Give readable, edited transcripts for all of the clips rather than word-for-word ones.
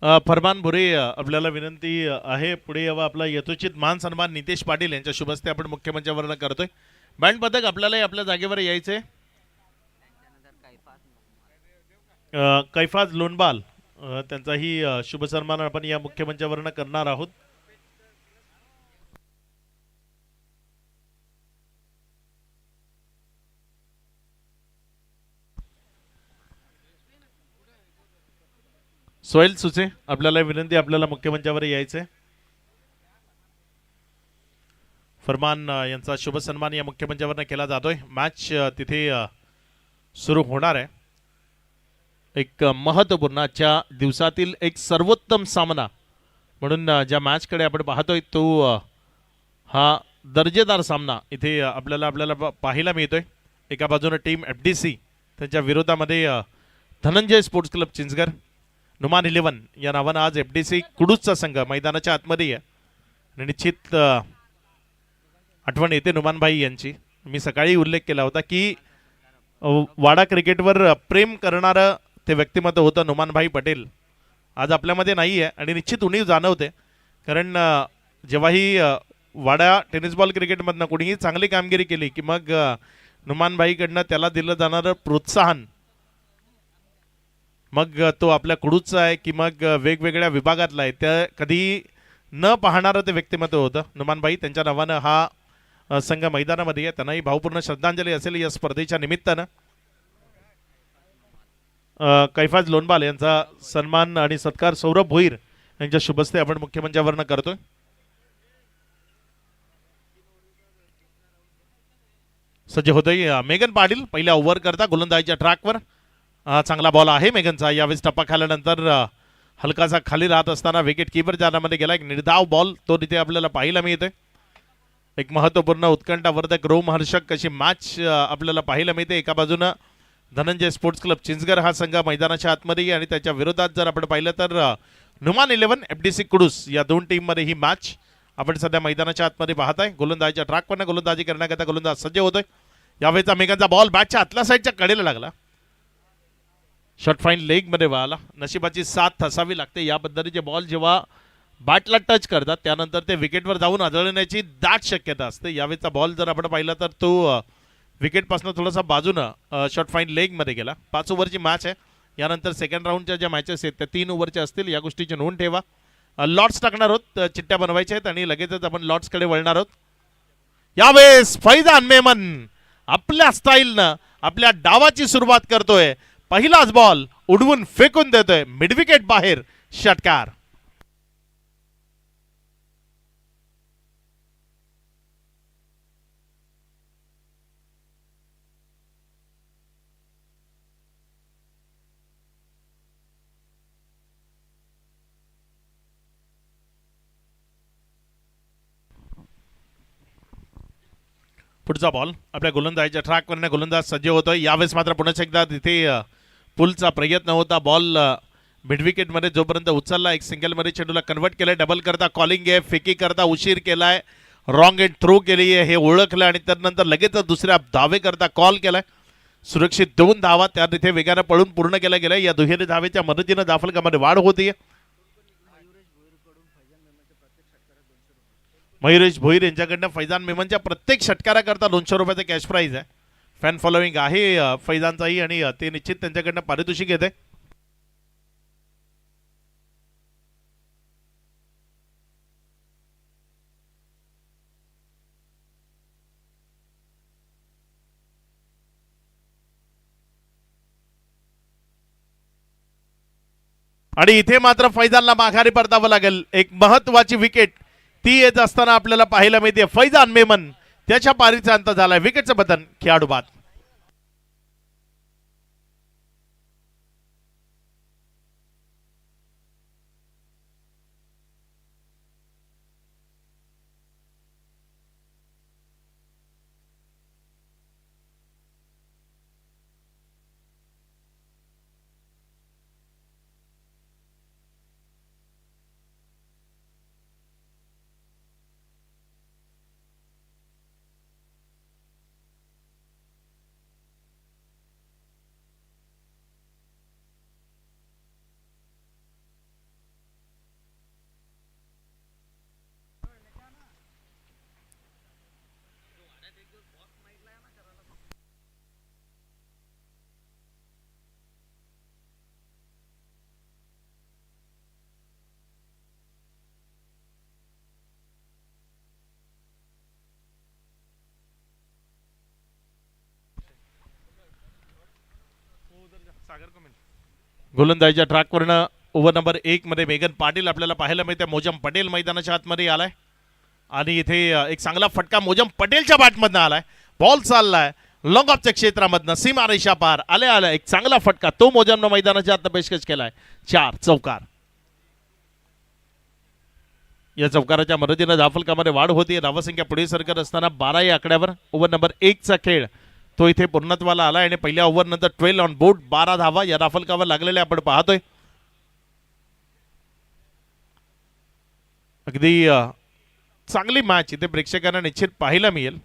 फरमान भुरे आपल्याला विनंती आहे पुढे यावं. आपला यथोचित मान सन्मान नितेश पाटील यांच्या शुभस्ते आपण मुख्यमंचावर करतोय. बँड पथक आपल्यालाही आपल्या जागेवर यायचंय. कैफाज लोनबाल त्यांचाही शुभ सन्मान आपण या मुख्यमंचावरनं करणार आहोत. सोहेल सुचे आपल्याला विनंती, आपल्याला मुख्यमंचावर यायचंय. फरमान यांचा शुभ सन्मान या मुख्यमंचावर केला जातोय. मॅच तिथे सुरू होणार आहे. एक महत्वपूर्ण आजच्या दिवसातील एक सर्वोत्तम सामना म्हणून ज्या मॅचकडे आपण पाहतोय तो हा दर्जेदार सामना इथे आपल्याला आपल्याला पाहायला मिळतोय. एका बाजूने टीम FDC त्यांच्या विरोधामध्ये धनंजय स्पोर्ट्स क्लब चिंचगड. नुमान 11 या नावानं आज FDC कुडूसचा संघ मैदानाच्या आतमध्ये आहे. आणि निश्चित आठवण येते नुमानभाई यांची. मी सकाळी उल्लेख केला होता की वाडा क्रिकेटवर प्रेम करणारं ते व्यक्तिमत्व होतं नुमानभाई पटेल. आज आपल्यामध्ये नाही आहे आणि निश्चित उणीव जाणवते. कारण जेव्हाही वाडा टेनिस बॉल क्रिकेटमधनं कोणीही चांगली कामगिरी केली की मग नुमानभाईकडनं त्याला दिलं जाणारं प्रोत्साहन, मग तो आपल्या कुडूचा आहे की मग वेगवेगळ्या विभागातला आहे, त्या कधी न पाहणारं ते व्यक्तिमत्व होतं नुमानभाई. त्यांच्या नावानं हा संघ मैदानामध्ये आहे. त्यांनाही भावपूर्ण श्रद्धांजली असेल या स्पर्धेच्या निमित्तानं. कैफाज लोनबाल यांचा सन्मान आणि सत्कार सौरभ भोईर यांच्या शुभस्ते आपण मुख्यमंचावरनं करतोय. सज्ज होतोय मेगन पाटील पहिल्या ओव्हर करता गोलंदाजीच्या ट्रॅकवर. चांगला बॉल आहे मेगनचा. यावेळेस टप्पा खाल्यानंतर हलकासा खाली राहत असताना विकेट किपर जाण्यामध्ये गेला. एक निर्धाव बॉल तो तिथे आपल्याला पाहायला मिळतोय. एक महत्वपूर्ण उत्कंठावर्धक रोमहर्षक अशी मॅच आपल्याला पाहायला मिळते. एका बाजूनं धनंजय स्पोर्ट्स क्लब चिंचगड हा संघ मैदानाच्या आतमध्ये आणि त्याच्या विरोधात जर आपण पाहिलं तर नुमान 11 FDC कुडूस या दोन टीममध्ये ही मॅच आपण सध्या मैदानाच्या आतमध्ये पाहताय. गोलंदाजीच्या ट्रॅकवरनं गोलंदाजी करण्याकरता गोलंदाज सज्ज होतोय. यावेळेचा मेघांचा बॉल बॅटच्या आतल्या साईडच्या कडेला लागला. शॉर्ट फाईन लेग मध्ये वळाला. नशिबाची साथ असावी लागते या पद्धतीचे बॉल जेव्हा बॅटला टच करतात त्यानंतर ते विकेटवर जाऊन आदळण्याची दाट शक्यता असते. यावेळेचा बॉल जर आपण पाहिला तर तो विकेटपासून थोडासा बाजूनं शॉर्ट फाईन लेग मध्ये गेला. 5 ओव्हरची मॅच आहे. यानंतर सेकंड राऊंडच्या ज्या मॅचेस आहेत त्या 3 ओव्हरच्या असतील. या गोष्टीची नोंद ठेवा. लॉट्स टाकणार आहोत, चिठ्ठ्या बनवायच्या आहेत आणि लगेचच आपण लॉट्सकडे वळणार आहोत. यावेळेस फैजान मेमन आपल्या स्टाईलनं आपल्या डावाची सुरुवात करतोय. पहिलाच बॉल उडवून फेकून देतोय मिडविकेट बाहेर. षटकार. पुढचा बॉल आपल्या गोलंदाजीच्या ट्रॅकवरनं गोलंदाज सज्ज होतोय. यावेळेस मात्र पुन्हा एकदा तिथे पुलचा प्रयत्न होता. बॉल मिडविकेटमध्ये जोपर्यंत उचलला एक सिंगलमध्ये चेंडूला कन्वर्ट केलाय. डबल करता कॉलिंग आहे, फेकी करता उशीर केलाय, रॉंग एंड थ्रो केली आहे हे ओळखलं आणि त्यानंतर लगेच दुसऱ्या धावे करता कॉल केलाय. सुरक्षित 2 धावा त्या तिथे वेगानं पळून पूर्ण केल्या गेल्या. या दुहेरी धावेच्या मदतीनं धावफलकामध्ये वाढ होतीये. मयुरेश भोईर यांच्याकडनं फैजान मेमनच्या प्रत्येक षटकाराकरता 200 रुपयाचा कॅश प्राईज आहे. फॅन फॉलोईंग आहे फैजानचाही आणि ते निश्चित त्यांच्याकडनं पारितोषिक येते. आणि इथे मात्र फैजानला माघारी परतावं लागेल. एक महत्वाची विकेट ती येत असताना आपल्याला पाहायला मिळते. फैजान मेमन त्याच्या पारीचा अंत झालाय. विकेटचं बटन खेळाडू बाद. गोलंदाजीच्या ट्रॅकवरनं ओव्हर नंबर 1 मध्ये मेगन पाटील आपल्याला पाहायला मिळते. मोजम पटेल मैदानाच्या आतमध्ये आलाय आणि इथे एक चांगला फटका मोजम पटेलच्या बॅटमधनं आलाय. बॉल चाललाय लॉंग ऑफच्या क्षेत्रामधनं सीमा रेषा पार आल्या एक चांगला फटका तो मोजमनं मैदानाच्या आतनं पेशकश केलाय. 4 चौकार. या चौकाराच्या मदतीनं धावफलकामध्ये वाढ होती. धावसंख्या पुढे सरकत असताना 12 या आकड्यावर ओव्हर नंबर 1 चा खेळ तो इथे पूर्णत्वाला आला आणि पहिल्या ओव्हर नंतर 12 ऑन बोर्ड 12 धावा या धावफलकावर लागलेल्या आपण पाहतोय. अगदी चांगली मॅच इथे प्रेक्षकांना निश्चित पाहायला मिळेल.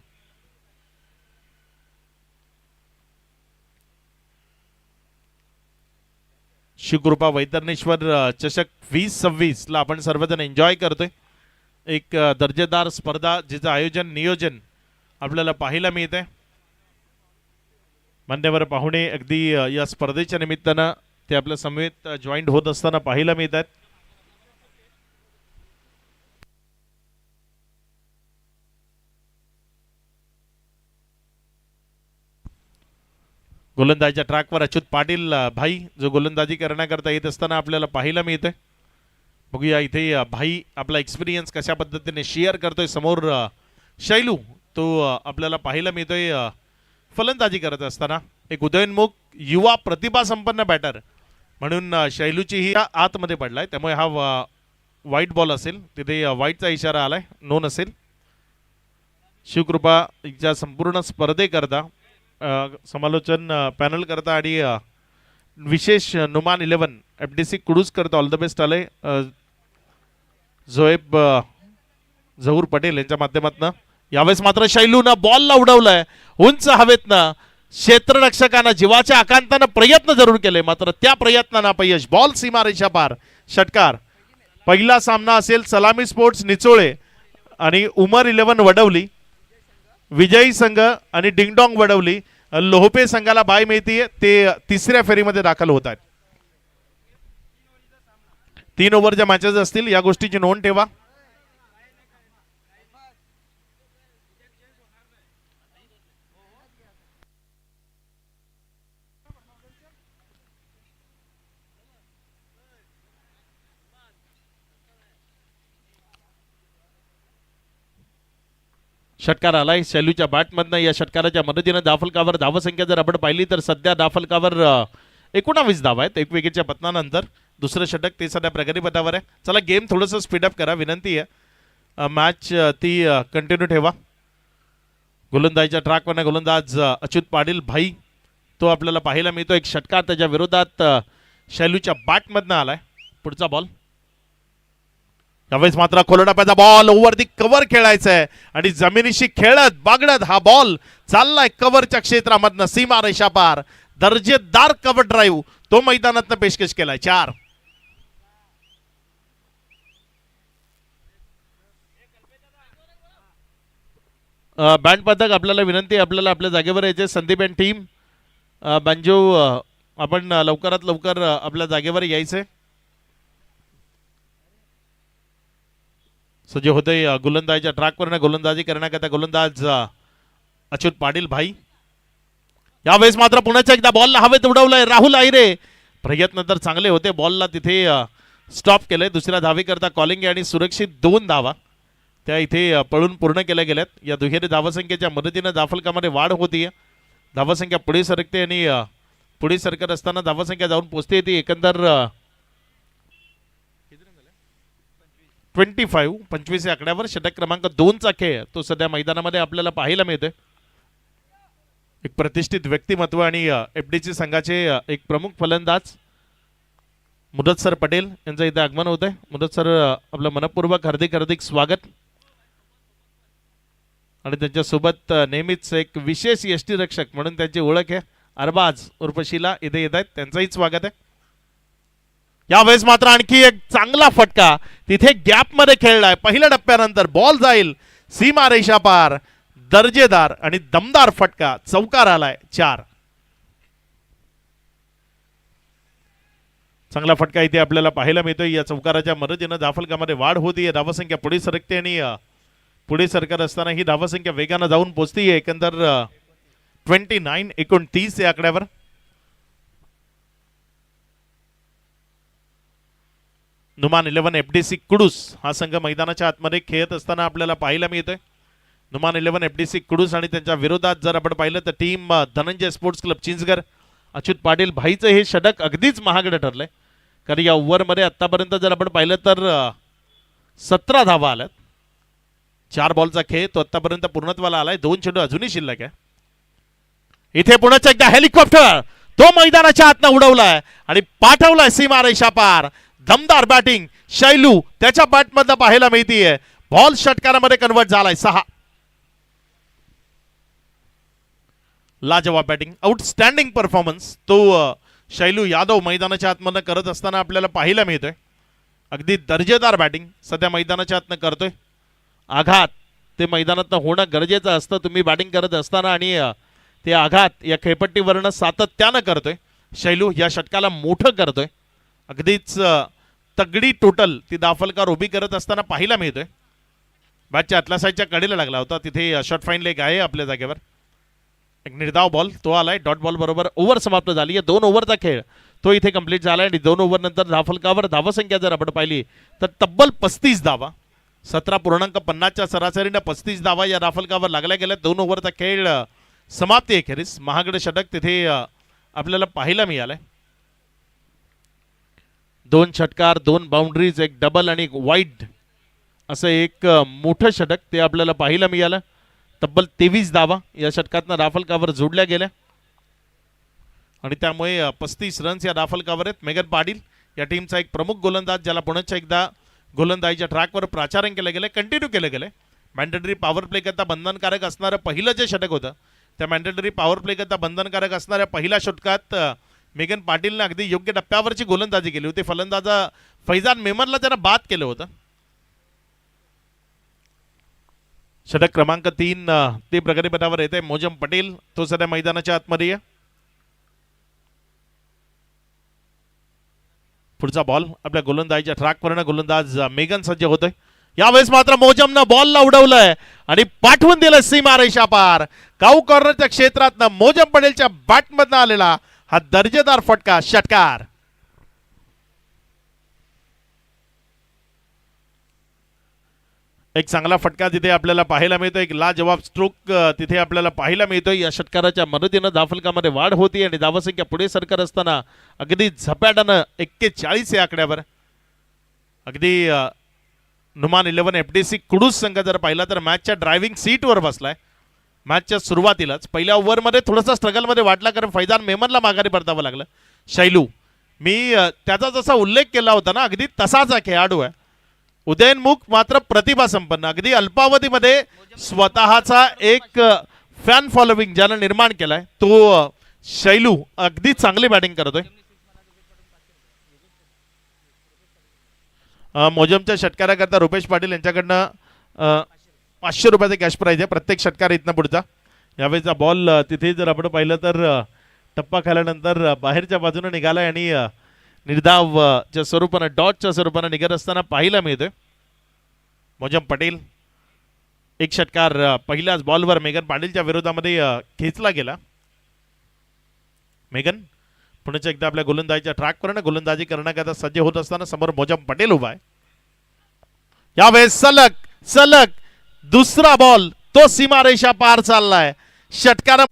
शिवकृपा वैतरणेश्वर चषक 2026 ला आपण सर्वजण एन्जॉय करतोय. एक दर्जेदार स्पर्धा जिचं आयोजन नियोजन आपल्याला पाहायला मिळते. मान्यवर पाहुणे अगदी या स्पर्धेच्या निमित्तानं ते आपल्या समेत जॉईंट होत असताना पाहायला मिळत आहेत. गोलंदाजीच्या ट्रॅकवर अच्युत पाटील भाई जो गोलंदाजी करण्याकरता येत असताना आपल्याला पाहायला मिळते. बघूया इथे भाई आपला एक्सपिरियन्स कशा पद्धतीने शेअर करतोय. समोर शैलू तो आपल्याला पाहायला मिळतोय फलंदाजी करत असताना. एक उदयोन्मुख युवा प्रतिभा संपन्न बॅटर म्हणून शैलूची ही आतमध्ये पडलाय त्यामुळे हा वाईट बॉल असेल. तिथे वाईटचा इशारा आलाय नोन असेल. शिवकृपाच्या संपूर्ण स्पर्धेकरता समालोचन पॅनल करता आणि विशेष नुमान 11 FDC कुडूस करता ऑल द बेस्ट आले झोएब झहूर पटेल यांच्या माध्यमातून. यावेळेस मात्र शैलूनं बॉलला उडवलंय उंच हवेतनं. क्षेत्ररक्षकांना जीवाच्या आकांतानं प्रयत्न जरूर केले मात्र त्या प्रयत्नांना अपयश. बॉल सीमारेषा पार षटकार. पहिला सामना असेल सलामी स्पोर्ट्स निचोळे आणि उमर 11 वडवली. विजयी संघ आणि डिंगडॉंग वडवली लोहपे संघाला बाय मिळतीये. ते तिसऱ्या फेरीमध्ये दाखल होत आहेत. 3 ओव्हरच्या मॅचेस असतील या गोष्टीची नोंद ठेवा. षटकार आलाय शैलूच्या बॅटमधनं. या षटकाराच्या मदतीनं धावफलकावर धावसंख्या जर आपण पाहिली तर सध्या धावफलकावर 19 धावा आहेत. 1 विकेटच्या पतनानंतर दुसरं षटक ते सध्या प्रगतीपथावर आहे. चला गेम थोडंसं स्पीडअप करा विनंती आहे. मॅच ती कंटिन्यू ठेवा. गोलंदाजीच्या ट्रॅकवर गोलंदाज अच्युत पाटील भाई तो आपल्याला पाहायला मिळतो. एक षटकार त्याच्या विरोधात शैलूच्या बॅटमधनं आलाय. पुढचा बॉल. यावेळेस मात्र खोलडाप्याचा बॉल ओव्हरती कव्हर खेळायचा आहे आणि जमिनीशी खेळत बागडत हा बॉल चाललाय कव्हरच्या क्षेत्रामधनं सीमा रेषा पार. दर्जेदार कव्हर ड्राईव्ह तो मैदानातनं पेशकश केलाय. 4 बँड पथक आपल्याला विनंती आपल्याला आपल्या जागेवर यायचे. संदीप अँड टीम बंजो आपण लवकरात लवकर आपल्या जागेवर यायचे. सजे होते गोलंदाजीच्या ट्रॅकवर गोलंदाजी करण्याकरता गोलंदाज अच्युत पाटील भाई. यावेळेस मात्र पुण्याच्या एकदा बॉलला हवेत उडवलंय राहुल आहिरे. प्रयत्न तर चांगले होते बॉलला तिथे स्टॉप केलंय. दुसऱ्या धावेकरता कॉलिंग आणि सुरक्षित 2 धावा त्या इथे पळून पूर्ण केल्या गेल्यात. या दुहेरी धावसंख्येच्या मदतीनं धावफलकामध्ये वाढ होतीये. धावसंख्या पुढे सरकते आणि पुढे सरकत असताना धावसंख्या जाऊन पोहोचते. ती एकंदर 25 या आकड्यावर. षटक क्रमांक 2 चा खेळ तो सध्या मैदानामध्ये आपल्याला पाहायला मिळतोय. एक प्रतिष्ठित व्यक्तिमत्व आणि FDC संघाचे एक प्रमुख फलंदाज मुदत सर पटेल यांचं इथे आगमन होत आहे. मुदत सर आपलं मनपूर्वक हार्दिक स्वागत. आणि त्यांच्यासोबत नेहमीच एक विशेष यष्टीरक्षक म्हणून त्यांची ओळख आहे अरबाज उर्फ शिला इथे येत आहेत. त्यांचंही स्वागत आहे. यावेळेस मात्र आणखी एक चांगला फटका तिथे गॅप मध्ये खेळलाय. पहिल्या टप्प्यानंतर बॉल जाईल सीमा रेषा पार. दर्जेदार आणि दमदार फटका चौकार आलाय. 4 चांगला फटका इथे आपल्याला पाहायला मिळतोय. या चौकाराच्या मदतीनं धावफलकामध्ये वाढ होतीये. धावसंख्या पुढे सरकते आणि पुढे सरकत असताना ही धावसंख्या वेगानं जाऊन पोहोचतीये. एकंदर 29 29 या आकड्यावर. नुमान 11 FDC कुडूस हा संघ मैदानाच्या आतमध्ये खेळत असताना आपल्याला पाहायला मिळतोय. नुमान 11 FDC कुडूस आणि त्यांच्या विरोधात जर आपण पाहिलं तर team Dhananjay sports club Chinchgad Achyut Patil भाईचं हे षटक अगदीच महागडं ठरलंय. कारण या ओव्हरमध्ये आतापर्यंत जर आपण पाहिलं तर 17 धावा आल्यात. 4 बॉलचा खेळ तो आतापर्यंत पूर्णत्वाला आलाय. 2 चेंडू अजूनही शिल्लक आहे. इथे पुण्याचा एकदा हेलिकॉप्टर तो मैदानाच्या आतनं उडवलाय आणि पाठवलाय सीमारेषा पार. दमदार बॅटिंग शैलू त्याच्या बॅटमधनं पाहायला मिळतीये. बॉल षटकारामध्ये कन्वर्ट झालाय. 6 लाजवाब बॅटिंग आउटस्टँडिंग परफॉर्मन्स तो शैलू यादव मैदानाच्या आतमधनं करत असताना आपल्याला पाहायला मिळतोय. अगदी दर्जेदार बॅटिंग सध्या मैदानाच्या आतनं करतोय. आघात ते मैदानातनं होणं गरजेचं असतं तुम्ही बॅटिंग करत असताना आणि ते आघात या खेळपट्टीवरनं सातत्यानं करतोय. शैलू या षटकाला मोठं करतोय. अगदीच तगडी टोटल ती दाफलकार उभी करत असताना पाहायला मिळतोय. बॅटच्या आतल्या साईडच्या कडेला लागला होता. तिथे शॉर्ट फाईन लेग आहे आपल्या जागेवर. एक निर्धाव बॉल तो आलाय. डॉट बॉल बरोबर ओव्हर समाप्त झाली. 2 ओव्हरचा खेळ तो इथे कंप्लीट झालाय आणि 2 ओव्हर नंतर धाफलकावर धावसंख्या जर आपण पाहिली तर तब्बल 35 धावा. 17.50च्या सरासरीनं 35 धावा या धाफलकावर लागल्या गेल्या. 2 ओव्हरचा खेळ समाप्ती अखेरीस महागडे षटक तिथे आपल्याला पाहायला मिळालंय. 2 षटकार 2 बाउंड्रीज एक डबल आणि एक वाईड असं एक मोठं षटक ते आपल्याला पाहायला मिळालं. तब्बल 23 धावा या षटकातनं राफलकावर जोडल्या गेल्या आणि त्यामुळे 35 रन्स या राफलकावर आहेत. मेगन पाटील या टीमचा एक प्रमुख गोलंदाज ज्याला पुण्याच्या एकदा गोलंदाजीच्या ट्रॅकवर प्राचारण केलं गेलं कंटिन्यू केलं गेलं. मॅन्डेटरी पॉवर प्ले करता बंधनकारक असणारं पहिलं जे षटक होतं त्या मॅन्डेटरी पॉवर प्ले करता बंधनकारक असणाऱ्या पहिल्या षटकात मेगन पाटीलने अगदी योग्य टप्प्यावरची गोलंदाजी केली होती. फलंदाज फैजान मेमनला त्यानं बाद केलं होतं. षटक क्रमांक 3 ते प्रगतीपथावर येते. मोजम पटेल तो सध्या मैदानाच्या आतमध्ये आहे. पुढचा बॉल आपल्या गोलंदाजीच्या ट्रॅकवरनं गोलंदाज मेगन सज्ज होतोय. यावेळेस मात्र मोजमनं बॉलला उडवलंय आणि पाठवून दिलं सीमारेषा पार. काऊ कॉर्नरच्या क्षेत्रातनं मोजम पटेलच्या बॅटमधनं आलेला हा दर्जेदार फटका षटकार. एक चांगला फटका तिथे आपल्याला पाहायला मिळतो. एक लाजवाब स्ट्रोक तिथे आपल्याला पाहायला मिळतोय. या षटकाराच्या मदतीनं धावफलकामध्ये वाढ होती आणि धावसंख्या पुढे सरकत असताना अगदी झपाट्यानं 41 या आकड्यावर अगदी नुमान 11 FDC कुडूस संघ जर पाहिला तर मॅचच्या ड्रायव्हिंग सीटवर बसलाय. मॅचच्या सुरुवातीलाच पहिल्या ओव्हरमध्ये थोडासा स्ट्रगलमध्ये वाटला कारण फैजान मेमनला माघारी परतावं लागलं. शैलू मी त्याचा जसा उल्लेख केला होता ना अगदी तसाच हा खेळाडू आहे. उदयनमुख मात्र प्रतिभा संपन्न अगदी अल्पावधीमध्ये स्वतःचा एक फॅन फॉलोविंग ज्यानं निर्माण केलाय तो शैलू अगदी चांगली बॅटिंग करतोय. मोजमच्या षटकाराकरता रुपेश पाटील यांच्याकडनं 500 रुपयाचे कॅश प्राईज आहे प्रत्येक षटकार इथनं पुढचा. यावेळेचा बॉल तिथे जर आपण पाहिलं तर टप्पा खाल्यानंतर बाहेरच्या बाजूने निघालाय आणि निर्धावच्या स्वरूपानं डॉटच्या स्वरूपानं निघत असताना पाहायला मिळतोय. मोजम पटेल एक षटकार पहिल्याच बॉलवर मेगन पाटीलच्या विरोधामध्ये खेचला गेला. मेगन पुण्याच्या एकदा आपल्या गोलंदाजीच्या ट्रॅकवरनं गोलंदाजी करण्याकरता सज्ज होत असताना समोर मोजम पटेल उभा आहे. यावेळेस सलग सलग दुसरा बॉल तो सीमारेषा पार चाललाय. षटकार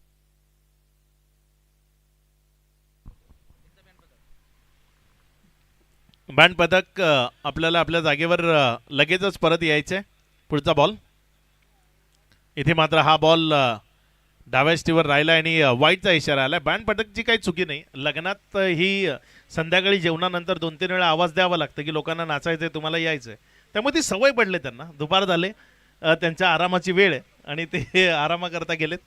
बँड पदक आपल्याला आपल्या जागेवर लगेचच परत यायचंय. पुढचा बॉल इथे मात्र हा बॉल डाव्या स्टीवर राहिला आणि वाईटचा इशारा आला. बँड पदकची काही चुकी नाही. लग्नात ही संध्याकाळी जेवणानंतर 2-3 वेळा आवाज द्यावा लागतं की लोकांना नाचायचंय तुम्हाला यायचंय. त्यामुळे ती सवय पडले त्यांना. दुपार झाले त्यांच्या आरामाची वेळ आहे आणि ते आरामाकरता गेलेत.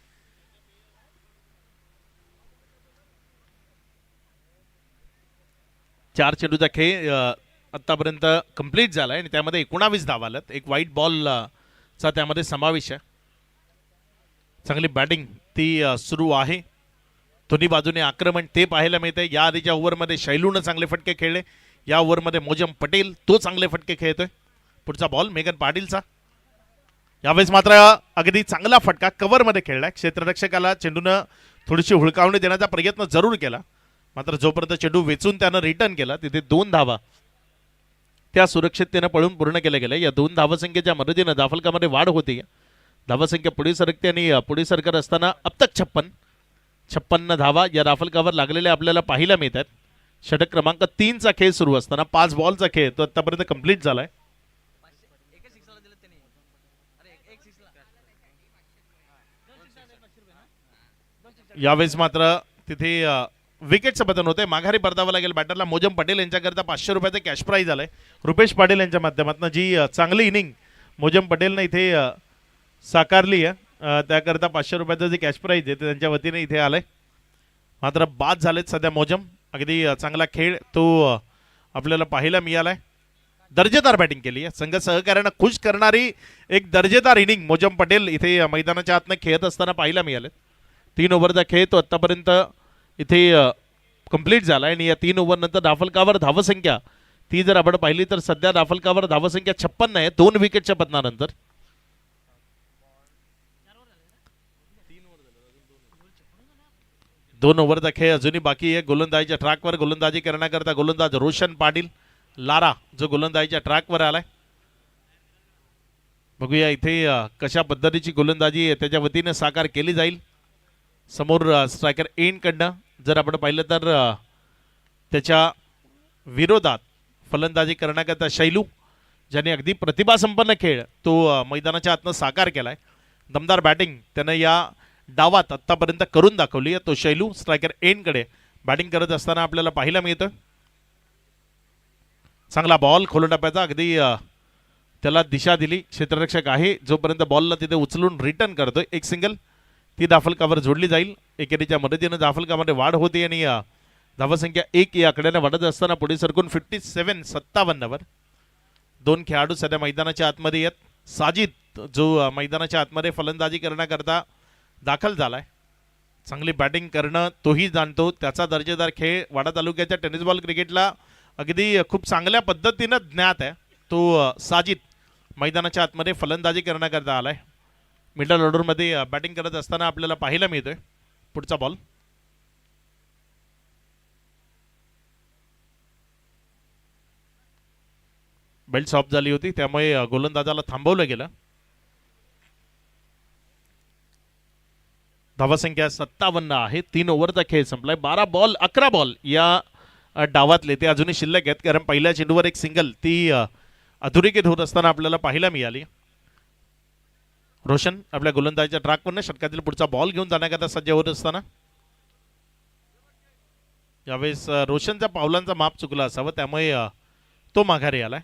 चार चेंडूचा खेळ आतापर्यंत कंप्लीट झालाय आणि त्यामध्ये 19 धावा आल्यात. एक व्हाईट बॉलचा त्यामध्ये समावेश आहे. चांगली बॅटिंग ती सुरू आहे. दोन्ही बाजूने आक्रमण ते पाहायला मिळतंय. या आधीच्या ओव्हरमध्ये शैलूनं चांगले फटके खेळले. या ओव्हरमध्ये मोजम पटेल तो चांगले फटके खेळतोय. पुढचा बॉल मेगन पाटीलचा. यावेळेस मात्र अगदी चांगला फटका कव्हरमध्ये खेळलाय. क्षेत्ररक्षकाला चेंडूनं थोडीशी हुळकावणी देण्याचा प्रयत्न जरूर केला मात्र जोपर्यंत चेंडू वेचून त्यानं रिटर्न केला तिथे 2 धावा त्या सुरक्षिततेने पळून पूर्ण केल्या गेल्या. या 2 धावसंख्येच्या मदतीनं धावफलकामध्ये वाढ होते. धावसंख्या पुढे सरकते आणि पुढे सरकत असताना अब तक 56 धावा या धावफलकावर लागलेल्या आपल्याला पाहायला मिळतात. षटक क्रमांक 3चा खेळ सुरू असताना 5 बॉलचा खेळ तो आतापर्यंत कंप्लीट झालाय. यावेळेस मात्र तिथे विकेटचं पतन होते. माघारी परतावं लागेल बॅटरला. मोजम पटेल यांच्याकरता 500 रुपयाचं कॅश प्राईज आलंय रुपेश पाटील यांच्या माध्यमातून. जी चांगली इनिंग मोजम पटेलनं इथे साकारली आहे त्याकरता 500 रुपयाचं जे कॅश प्राईज आहे ते त्यांच्या वतीने इथे आलंय. मात्र बाद झालेत सध्या मोजम. अगदी चांगला खेळ तो आपल्याला पाहायला मिळालाय. दर्जेदार बॅटिंग केली आहे. संघ सहकार्यानं खुश करणारी एक दर्जेदार इनिंग मोजम पटेल इथे मैदानाच्या आतनं खेळत असताना पाहायला मिळाले. 3 ओव्हरचा खेळ तो आतापर्यंत इथे कंप्लीट झाला आणि या 3 ओव्हर नंतर धावफलकावर धावसंख्या ती जर आपण पाहिली तर सध्या धावफलकावर धावसंख्या 56 आहे 2 विकेटच्या पतनानंतर. दोन ओव्हरचा खेळ अजूनही बाकी आहे. गोलंदाजीच्या ट्रॅकवर गोलंदाजी करण्याकरता गोलंदाज रोशन पाटील लारा जो गोलंदाजीच्या ट्रॅकवर आलाय. बघूया इथे कशा पद्धतीची गोलंदाजी आहे त्याच्या वतीने साकार केली जाईल. समोर स्ट्रायकर एन कडनं जर आपण पाहिलं तर त्याच्या विरोधात फलंदाजी करण्याकरता शैलू ज्याने अगदी प्रतिभासंपन्न खेळ तो मैदानाच्या आतनं साकार केलाय. दमदार बॅटिंग त्यानं या डावात आत्तापर्यंत करून दाखवली आहे. तो शैलू स्ट्रायकर एनकडे बॅटिंग करत असताना आपल्याला पाहायला मिळतं. चांगला बॉल खोलून टाकायचा अगदी त्याला दिशा दिली क्षेत्ररक्षक आहे जोपर्यंत बॉलला तिथे उचलून रिटर्न करतोय. एक सिंगल ती धावफलकावर जोडली जाईल. एकेरीच्या मदतीने धावफलकामध्ये वाढ होते आणि धावसंख्या 1 या आकड्याने वाढत असताना पुढे सरकून 57 वर 2 खेळाडू सध्या मैदानाच्या आतमध्ये आहेत. साजिद जो मैदानाच्या आतमध्ये फलंदाजी करण्याकरता दाखल झालाय. चांगली बॅटिंग करणं तोही जाणतो. त्याचा दर्जेदार खेळ वाडा तालुक्याच्या टेनिस बॉल क्रिकेटला अगदी खूप चांगल्या पद्धतीनं ज्ञात आहे. तो साजिद मैदानाच्या आतमध्ये फलंदाजी करण्याकरता आलाय. मिडल ऑर्डरमध्ये बॅटिंग करत असताना आपल्याला पाहायला मिळतोय. पुढचा बॉल बेल्ट ऑफ झाली होती त्यामुळे गोलंदाजाला थांबवलं गेलं. धावसंख्या 57 आहे. 3 ओव्हरचा खेळ संपलाय. 11 बॉल या डावातले ते अजूनही शिल्लक आहेत कारण पहिल्या चेंडूवर एक सिंगल ती अधोरेखित होत असताना आपल्याला पाहायला मिळाली. रोशन आपल्या गोलंदाजीच्या ट्रॅकवरनं षटकातील पुढचा बॉल घेऊन जाण्याकरता सज्ज होत असताना यावेळेस रोशनच्या पावलांचा माप चुकला असावं त्यामुळे तो माघारी आलाय.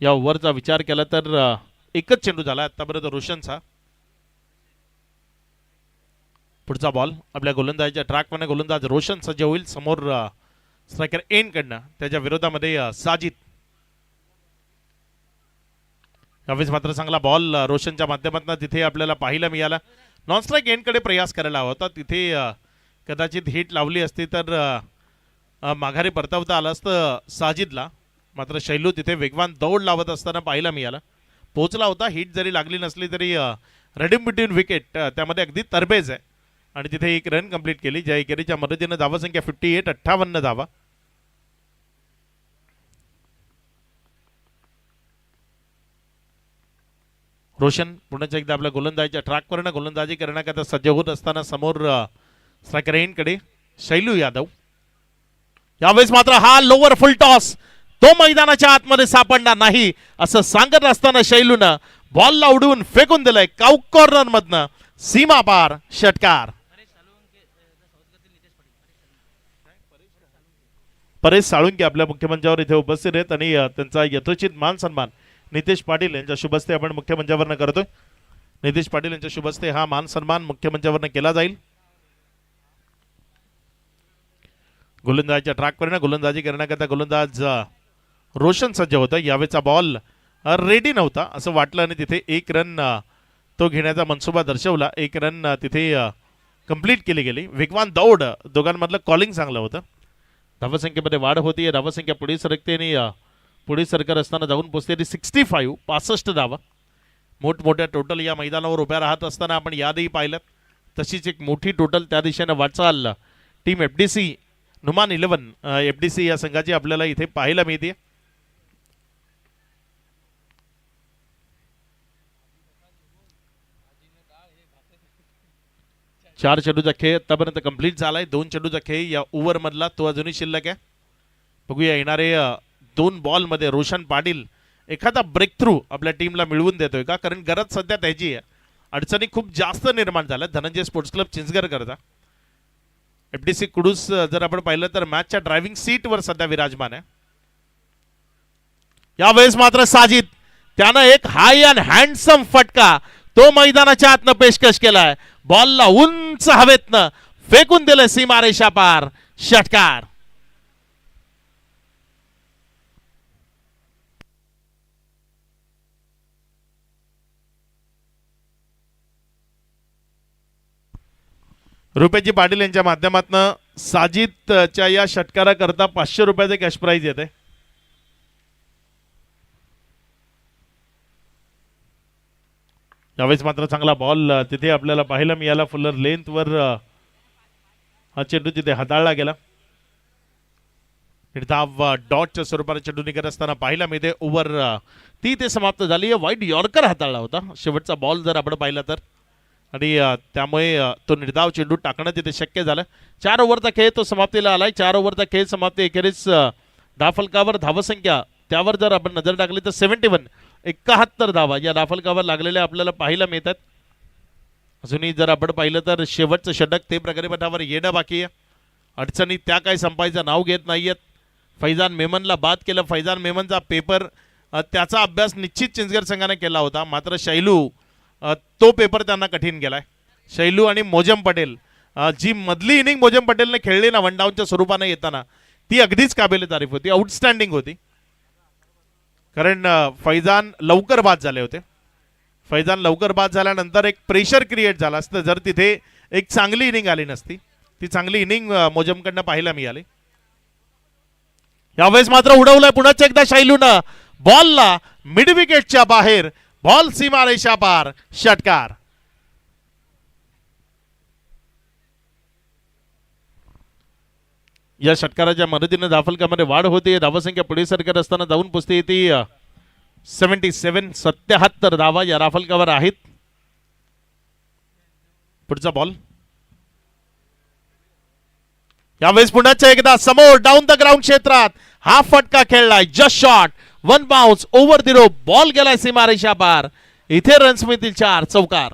या ओव्हरचा विचार केला तर एकच चेंडू झाला आतापर्यंत रोशनचा. पुढचा बॉल आपल्या गोलंदाजीच्या ट्रॅकवरनं गोलंदाज रोशन सज्ज होईल. समोर स्ट्रायकर एन कडनं त्याच्या विरोधामध्ये साजिद. यावेळेस मात्र चांगला बॉल रोशनच्या माध्यमातून तिथे आपल्याला पाहायला मिळाला. नॉन स्ट्राईक एंडकडे प्रयास करायला हवा होता. तिथे कदाचित हिट लावली असती तर माघारी परतावता आलं असतं साजिदला. मात्र शैलू तिथे वेगवान दौड लावत असताना पाहायला मिळाला. पोहोचला होता. हिट जरी लागली नसली तरी रडिंग बिटवीन विकेट त्यामध्ये अगदी तरबेज आहे आणि तिथे एक रन कंप्लीट केली ज्या एकेरीच्या मदतीनं धावसंख्या 58 धावा. रोशन पुन्हा एकदा आपल्या गोलंदाजीच्या ट्रॅकवरनं गोलंदाजी करण्याकरता सज्ज होत असताना समोर स्ट्रायकर एनकडे शैलू यादव. यावेळेस मात्र हा लोअर फुल टॉस तो मैदानाच्या आतमध्ये सापडणार नाही असं सांगत असताना शैलूनं बॉलला उडवून फेकून दिलंय काउक कॉर्नर मधनं सीमा पार षटकार. परेश साळुंके आपल्या मुख्यमंचावर इथे उपस्थित आहेत आणि त्यांचा यथोचित मान सन्मान नितेश पाटील यांच्या शुभस्ते आपण मुख्यमंचावरनं करतोय. नितेश पाटील यांच्या शुभस्ते हा मान सन्मान मुख्यमंचावरनं केला जाईल. गोलंदाजीच्या ट्रॅकवरनं गोलंदाजी करण्याकरता गोलंदाज रोशन सज्ज होता. यावेळेचा बॉल रेडी नव्हता असं वाटलं आणि तिथे एक रन तो घेण्याचा मनसुबा दर्शवला. एक रन तिथे कंप्लीट केली गेली. वेगवान दौड दोघांमधलं कॉलिंग चांगलं होतं. धावसंख्येमध्ये वाढ होती. धावसंख्या पुढे सरकते आणि पुढे सरकत असताना जाऊन पोहोचते 65 धावा. मोठमोठ्या टोटल या मैदानावर उभ्या राहत असताना आपण यादही पाहिलं तशीच एक मोठी टोटल त्या दिशेने वाटचाल टीम FDC नुमान 11 एफडीसी या संघाची आपल्याला इथे पाहायला मिळते. चार चेंडूचा खेळ आतापर्यंत कंप्लीट झालाय. 2 चेंडूचा खेळ या ओव्हर मधला तो अजूनही शिल्लक आहे. बघूया येणारे 2 बॉल मध्ये रोशन पाटील एखादा ब्रेक थ्रू आपल्या टीमला मिळवून देतोय का, कारण गरज सध्या त्याची आहे. अडचणी खूप जास्त निर्माण झाल्या धनंजय स्पोर्ट्स क्लब चिंचगड करता. एफडीसी कुडूस जर आपण पाहिलं तर मॅचच्या ड्रायव्हिंग सीटवर सध्या विराजमान आहे. यावेळेस मात्र साजिद त्यानं एक हाय अँड हँडसम फटका तो मैदानाच्या आतनं पेशकश केलाय. बॉलला उंच हवेतनं फेकून दिलं सीमारेषा पार. षटकार. रुपेजी पाटील यांच्या माध्यमातून साजिदच्या या षटकाराकरता 500 रुपयाचे कॅश प्राइज येते. यावेळेस मात्र चांगला बॉल तिथे आपल्याला पाहायला मिळाला. फुलर लेंथवर हा चेंडू तिथे हाताळला गेला. धाव डॉटच्या स्वरूपाने चेंडू निघत असताना पाहायला मिळते. ओव्हर ती ते समाप्त झाली. वाईट यॉर्कर हाताळला होता शेवटचा बॉल जर आपण पाहिला तर, आणि त्यामुळे तो निर्धाव चेंडू टाकणं तिथे शक्य झालं. 4 ओव्हरचा खेळ तो समाप्तीला आलाय. 4 ओव्हरचा खेळ समाप्ती एखेरीस धाफलकावर धावसंख्या त्यावर जर आपण नजर टाकली तर 71 धावा या धाफलकावर लागलेल्या आपल्याला पाहायला मिळतात. अजूनही जर आपण पाहिलं तर शेवटचं षटक ते प्रकारे पटावर येणं बाकी आहे. अडचणी त्या काही संपायचं नाव घेत नाहीयेत. फैजान मेमनला बाद केलं. फैजान मेमनचा पेपर त्याचा अभ्यास निश्चित चिंचगड संघाने केला होता, मात्र शैलू तो पेपर त्यांना कठीण गेलाय. शैलू आणि मोजम पटेल जी मधली इनिंग मोजम पटेलने खेळली ना वनडाऊनच्या स्वरूपाने येताना ती अगदीच काबिल तारीफ होती. आउटस्टँडिंग होती. कारण फैजान लवकर बाद झाले होते. फैजान लवकर बाद झाल्यानंतर एक प्रेशर क्रिएट झाला असतं जर तिथे एक चांगली इनिंग आली नसती. ती चांगली इनिंग मोजमकडनं पाहायला मिळाली. यावेळेस मात्र उडवलंय पुन्हा एकदा शैलूनं बॉलला मिड विकेटच्या बाहेर. बॉल सीमारेषा पार. षटकार. या षटकाराच्या मदतीने धाफलकामध्ये वाढ होते. धावसंख्या पुढे सरकत असताना जाऊन पोचते ती 77 धावा या धाफलकावर आहेत. पुढचा बॉल यावेळेस पुन्हा एकदा समोर डाऊन द ग्राउंड क्षेत्रात हा फटका खेळलाय. Just shot 1 bounce over the rope. Ball गेलाय सीमारेषा पार. इथे रन्स मिळतील 4. चौकार.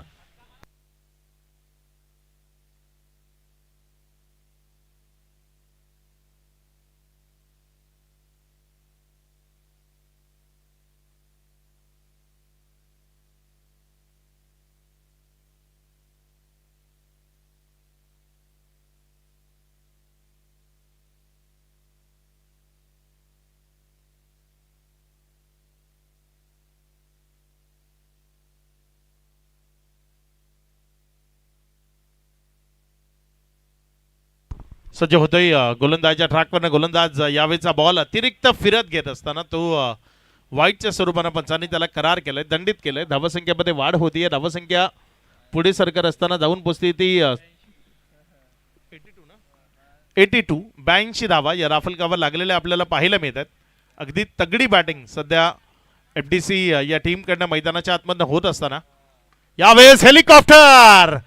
सज्ज होतोय गोलंदाजच्या ट्रॅकवरनं. गोलंदाज यावेळेचा बॉल अतिरिक्त फिरत घेत असताना तो वाईटच्या स्वरूपानं पंचांनी त्याला करार केलाय, दंडित केलंय. धावसंख्येमध्ये वाढ होतीये. धावसंख्या पुढे सरकत असताना जाऊन पोचते ती 82 धावा या राफलकावर लागलेल्या आपल्याला पाहायला मिळतात. अगदी तगडी बॅटिंग सध्या एफडीसी या टीमकडनं मैदानाच्या आतमधनं होत असताना यावेळेस helicopter.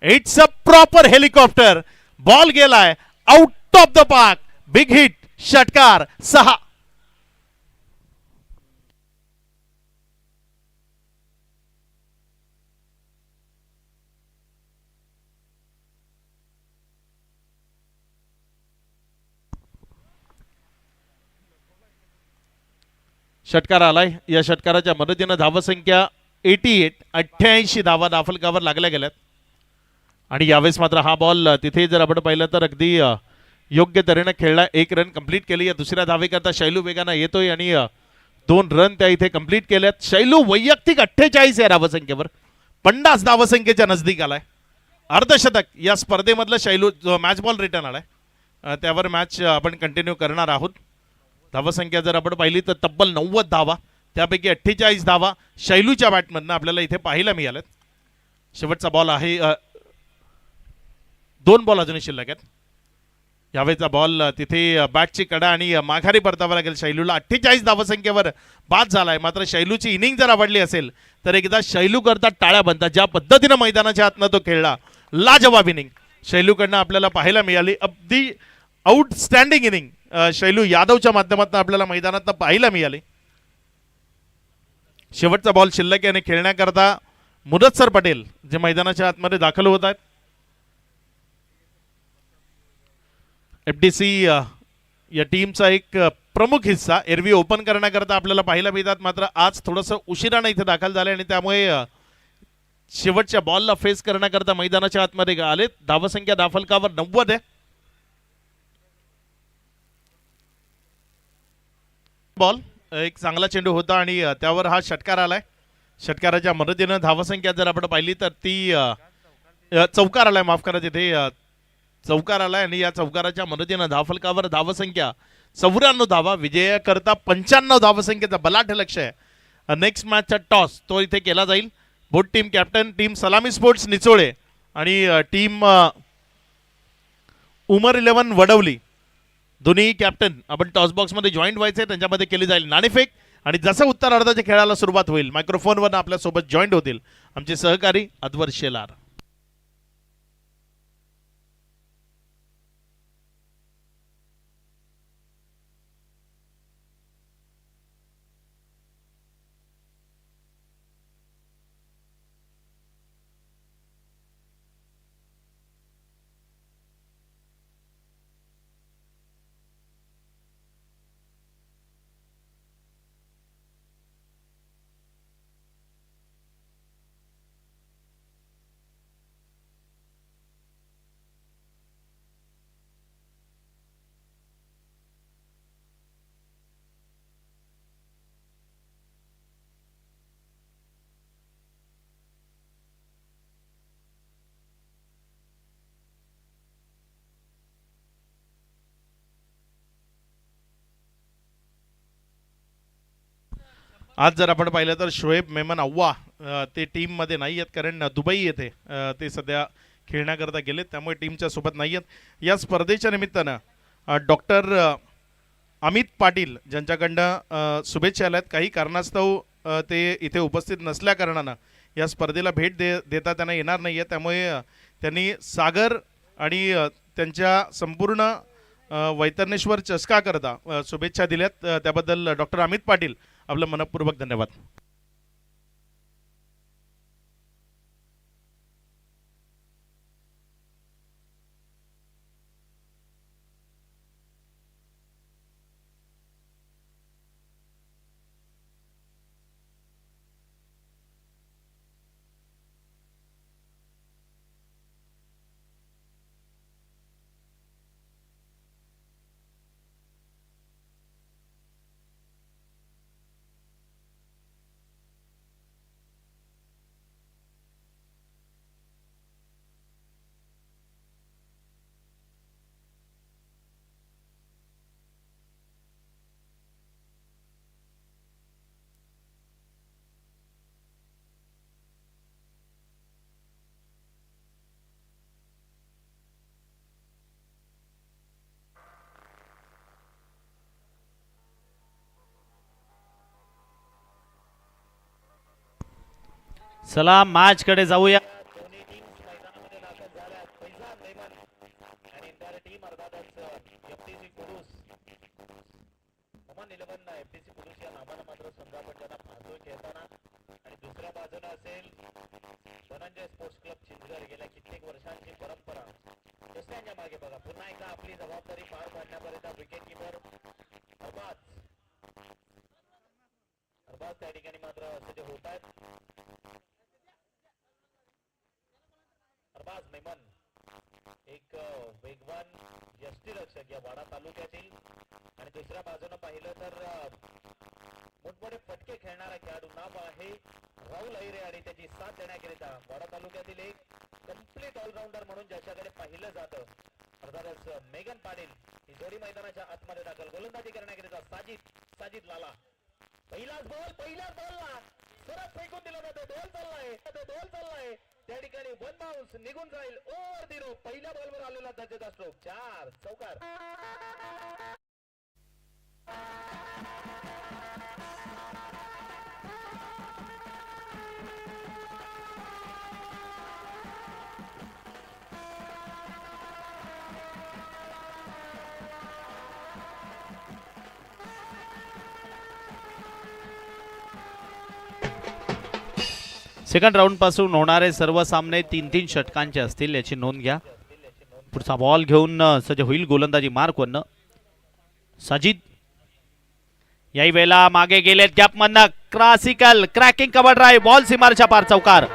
It's a proper helicopter. Ball गेलाय out of the park. Big hit. षटकार. 6. षटकार आलाय. या षटकाराच्या मदतीनं धावसंख्या 88 धावा दाफलकावर लागल्या गेल्यात. आणि यावेळेस मात्र हा बॉल तिथे जर आपण पाहिलं तर अगदी योग्य तऱ्हेने खेळला. 1 रन कंप्लीट केली. या दुसऱ्या धावेकरता शैलू वेगानं येतोय आणि 2 रन त्या इथे कंप्लीट केल्यात. शैलू वैयक्तिक 48 या धावसंख्येवर 50 धावसंख्येच्या नजदीक आलाय. अर्धशतक या स्पर्धेमधलं शैलू जो मॅच बॉल रिटर्न आलाय त्यावर मॅच आपण कंटिन्यू करणार आहोत. धावसंख्या जर आपण पाहिली तर तब्बल 90 धावा, त्यापैकी 48 धावा शैलूच्या बॅटमधनं आपल्याला इथे पाहायला मिळाल्यात. शेवटचा बॉल आहे. 2 बॉल अजूनही शिल्लक आहेत. यावेळेचा बॉल तिथे बॅटची कडा आणि माघारी परतावा लागेल शैलूला. 48 धावसंख्येवर बाद झालाय. मात्र शैलूची इनिंग जर आवडली असेल तर एकदा शैलू करता टाळ्या बनतात. ज्या पद्धतीनं मैदानाच्या आतनं तो खेळला, लाजवाब इनिंग शैलूकडनं आपल्याला पाहायला मिळाली. अगदी आउटस्टँडिंग इनिंग शैलू यादवच्या माध्यमातून आपल्याला मैदानात पाहायला मिळाली. शेवटचा बॉल शिल्लक याने खेळण्याकरता मुदस्सर पटेल जे मैदानाच्या आतमध्ये दाखल होत आहेत. एफडीसी या टीमचा एक प्रमुख हिस्सा एरवी ओपन करण्याकरता आपल्याला पाहायला मिळतात. मात्र आज थोडंसं उशिराने इथे दाखल झाले आणि त्यामुळे शेवटच्या बॉलला फेस करण्याकरता मैदानाच्या आतमध्ये आले. धावसंख्या धाफलकावर 90 आहे. बॉल एक चांगला चेंडू होता आणि त्यावर हा षटकार आलाय. षटकाराच्या मदतीनं धावसंख्या जर आपण पाहिली तर ती चौकार आलाय, माफ करा, तिथे चौकार आलाय आणि या चौकाराच्या मदतीनं धावफलकावर धावसंख्या 94 धावा, विजयाकरता 95 धावसंख्येचा बलाढ्य लक्ष आहे. नेक्स्ट मॅचचा टॉस तो इथे केला जाईल. बोट टीम कॅप्टन टीम सलामी स्पोर्ट्स निचोळे आणि टीम उमर 11 वडवली दोन्ही कॅप्टन आपण टॉस बॉक्स मध्ये जॉईंट व्हायचे. त्यांच्यामध्ये केली जाईल नाणेफेक आणि जसं उत्तर अर्धाच्या खेळाला सुरुवात होईल मायक्रोफोनवर आपल्या सोबत जॉईंट होतील आमचे सहकारी अद्वर शेलार. आज जर आपण पाहिलं तर शोएब मेमन अव्वा ते टीममध्ये नाही आहेत कारण दुबई येथे ते सध्या खेळण्याकरता गेलेत, त्यामुळे टीमच्या सोबत नाही आहेत. या स्पर्धेच्या निमित्तानं डॉक्टर अमित पाटील ज्यांच्याकडनं शुभेच्छा आल्यात, काही कारणास्तव ते इथे उपस्थित नसल्या कारणानं या स्पर्धेला भेट देता त्यांना येणार नाही आहे. त्यामुळे त्यांनी सागर आणि त्यांच्या संपूर्ण वैतरणेश्वर चषकाकरता शुभेच्छा दिल्यात. त्याबद्दल डॉक्टर अमित पाटील आपलं मनपूर्वक धन्यवाद. चला मॅच कडे जाऊया. दोन्ही टीम्स मैदानामध्ये दाखल झाल्या. फैजान मेमन आणि इंटर टीम अर्थातच FTC Kudus. Oman 11 FTC Kudus या नावानं मात्र समजा आपण त्यांना पाहतोय खेळताना. आणि दुसऱ्या बाजूला असेल धनंजय स्पोर्ट्स क्लब चिंचगड. गेल्या कित्येक वर्षांची परंपरा. दुसऱ्यांच्या मागे बघा, पुन्हा एकदा आपली जबाबदारी पार पाडण्यापर्यंत विकेट किपर अरबाज त्या ठिकाणी मात्र सज्ज होत आहेत. अरबाज मेमन एक वेगवान यष्टीरक्षक या वाडा तालुक्यातील. आणि दुसऱ्या बाजूने पाहिलं तर मोठमोठे फटके खेळणारा खेळाडू नाव आहे राहुल अहिरे आणि त्याची साथ देण्याकरिता वाडा तालुक्यातील एक कम्प्लीट ऑलराऊंडर म्हणून ज्याच्याकडे पाहिलं जातं अर्थातच मेगन पाटील ही जोडी मैदानाच्या आतमध्ये दाखल. गोलंदाजी करण्याकरिता साजिद लाला. पहिलाच बॉलला सरळ फेकून दिला जातो. ढोल चाललाय त्या ठिकाणी वन बाउन्स निघून जाईल ओव्हर दी रो. पहिल्या बॉलवर आलेला दर्जेदार स्ट्रोक 4 चौकार. सेकंड राऊंड पासून होणारे सर्व सामने 3-3 षटकांचे असतील याची नोंद घ्या. पुढचा बॉल घेऊन सज्ज होईल गोलंदाजी मार्क वन्न. साजिद याही वेळेला मागे गेलेत गॅप मधनं classical cracking cover drive ball सीमारच्या पार चौकार.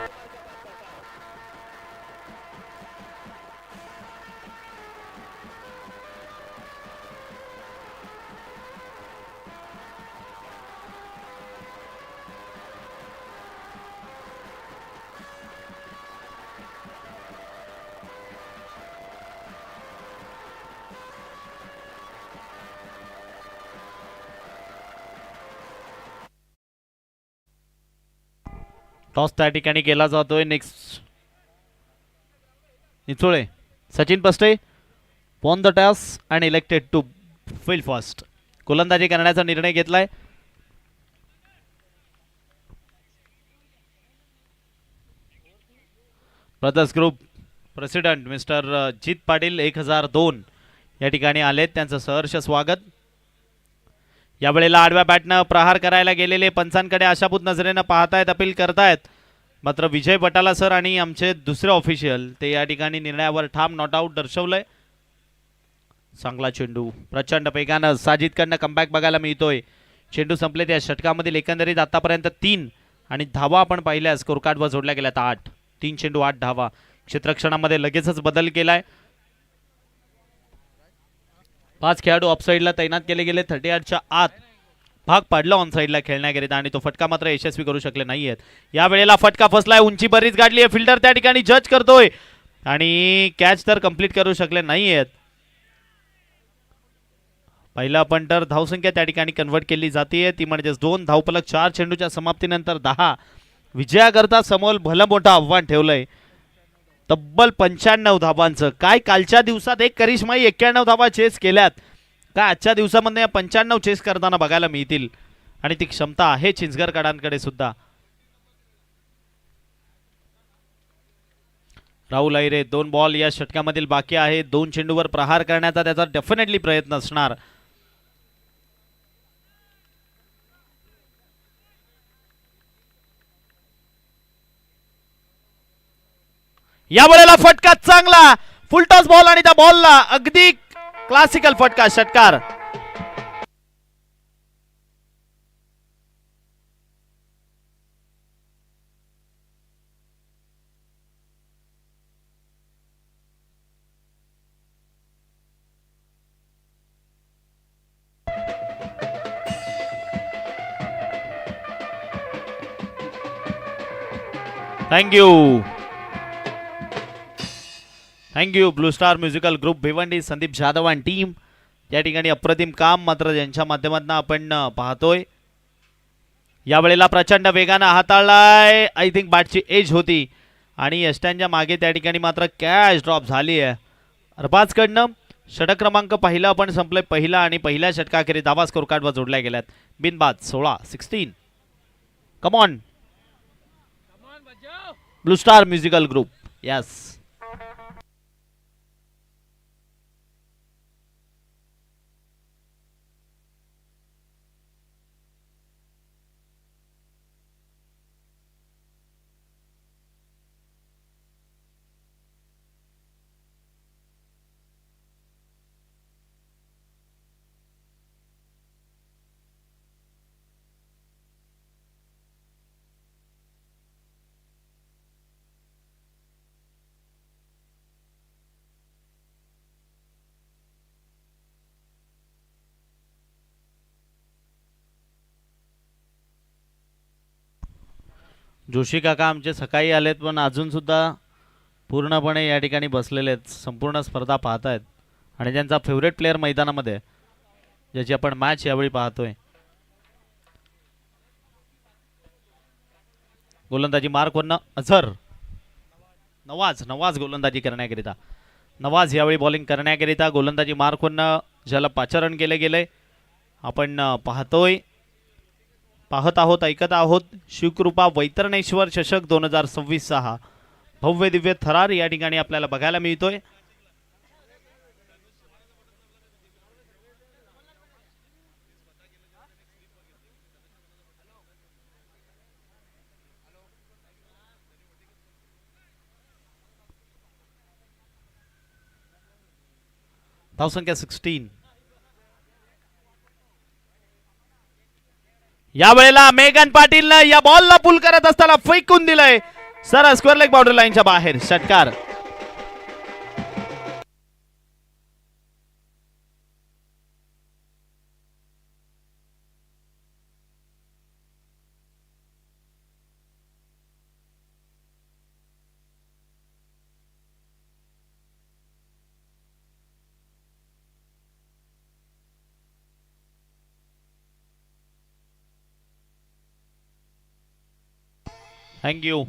टॉस त्या ठिकाणी केला जातोय. नेक्स्ट निचोळे सचिन पस्टे won the toss and elected to field first. गोलंदाजी करण्याचा निर्णय घेतलाय. ब्रदर्स ग्रुप प्रेसिडेंट मिस्टर जित पाटील 1002 या ठिकाणी आलेत. त्यांचं सहर्ष स्वागत. यावेळेला आडव्या बॅटनं प्रहार करायला गेलेले पंचांकडे आशापूत नजरेनं पाहतायत, अपील करतायत. मात्र विजय बटाला सर आणि आमचे दुसरे ऑफिशियल ते या ठिकाणी निर्णयावर ठाम नॉट आऊट दर्शवलंय. चांगला चेंडू प्रचंड वेगानं साजिदकडनं कमबॅक बघायला मिळतोय. चेंडू संपले त्या षटकामधील एकंदरीत आतापर्यंत 3 आणि धावा आपण पाहिल्या स्कोर कार्डवर जोडल्या गेल्यात 8. 3 चेंडू 8 धावा. क्षेत्ररक्षणामध्ये लगेचच बदल केलाय. 5 खेळाडू ऑफसाईडला तैनात केले गेले. 38च्या आत भाग पाडला ऑन साईडला खेळण्याकरिता आणि तो फटका मात्र यशस्वी करू शकले नाहीयेत. या वेळेला फटका फसलाय. उंची बरीच गाडली आहे. फिल्डर त्या ठिकाणी जज करतोय आणि कॅच तर कंप्लीट करू शकले नाहीयेत. पहिला पंटर धावसंख्या त्या ठिकाणी कन्वर्ट केली जाते ती म्हणजे 2 धावफलक. 4 चेंडूच्या समाप्तीनंतर 10 विजयाकरता समोर भलं मोठं आव्हान ठेवलंय. तब्बल 95 धावांचं. काय कालच्या दिवसात एक करिश्माई 91 धावा चेस केल्यात का आजच्या दिवसामध्ये या 95 चेस करताना बघायला मिळतील आणि ती क्षमता आहे चिंचगडकरांकडे सुद्धा. राहुल अहिरे 2 बॉल या षटकामधील बाकी आहे. 2 चेंडूवर प्रहार करण्याचा त्याचा डेफिनेटली प्रयत्न असणार. या वेळेला फटका चांगला फुलटॉस बॉल आणि त्या बॉलला अगदी क्लासिकल फटका षटकार. Thank you blue star musical group Bhiwandi Sandeep Jadhav आणि टीम या ठिकाणी अप्रतिम काम मात्र ज्यांच्या माध्यमातून आपण पाहतोय. यावेळेला प्रचंड वेगानं हाताळलाय. आय थिंक बॅटची एज होती आणि यष्टांच्या मागे त्या ठिकाणी मात्र कॅच ड्रॉप झाली आहे. अरबाजकडनं षटक क्रमांक पहिला आपण संपले. पहिला आणि पहिल्या षटकाखेरीज धावा स्कोर कार्डवर जोडल्या गेल्यात. बिनबाद 16 come on blue star musical group. Yes Joshi काका आमचे सकाळी आलेत पण अजून सुद्धा पूर्णपणे या ठिकाणी बसलेले आहेत. संपूर्ण स्पर्धा पाहत आहेत आणि त्यांचा फेवरेट प्लेअर मैदानामध्ये ज्याची आपण मॅच यावेळी पाहतोय. गोलंदाजी मार्क वरनं अझर नवाज गोलंदाजी करण्याकरिता. नवाज यावेळी बॉलिंग करण्याकरिता गोलंदाजी मार्कवरून ज्याला पाचारण केले गेले. आपण पाहत आहोत, ऐकत आहोत. शिवकृपा वैतरणेश्वर चषक 2026 हा भव्य दिव्य थरार या ठिकाणी आपल्याला बघायला मिळतोय. धावसंख्या 16. या वेळेला मेघन पाटीलनं या बॉलला पुल करत असताना फेकून दिलंय सर स्क्वेअर लेग बाउंड्री लाईनच्या बाहेर. षटकार. थँक्यू.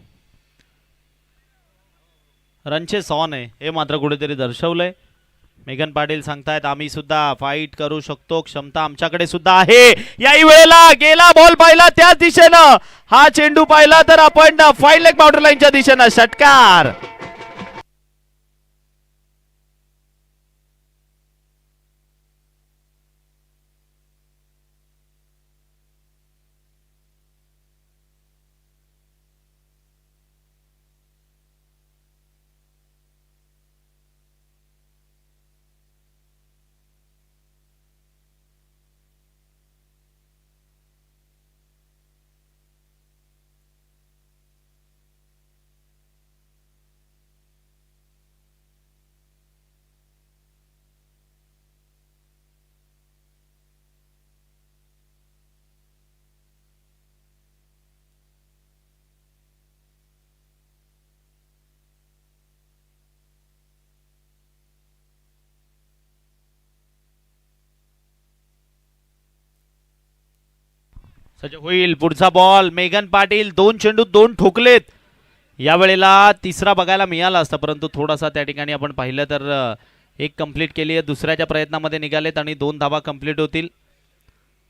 रनचे सॉन आहे हे मात्र कुठेतरी दर्शवलंय. मेघन पाटील सांगतायत आम्ही सुद्धा फाईट करू शकतो, क्षमता आमच्याकडे सुद्धा आहे. याही वेळेला गेला बॉल पाहिला त्याच दिशेनं, हा चेंडू पाहिला तर आपण फाईन लेग बाउंड्री लाईनच्या दिशेनं. षटकार. सज्ज होईल पुढचा बॉल. मेघन पाटील 2 चेंडू 2 ठोकलेत. या वेळेला तिसरा बघायला मिळाला असता, परंतु थोडासा त्या ठिकाणी आपण पाहिलं तर एक कंप्लीट केली आहे. दुसऱ्याच्या प्रयत्नामध्ये निघालेत आणि 2 धावा कंप्लीट होतील.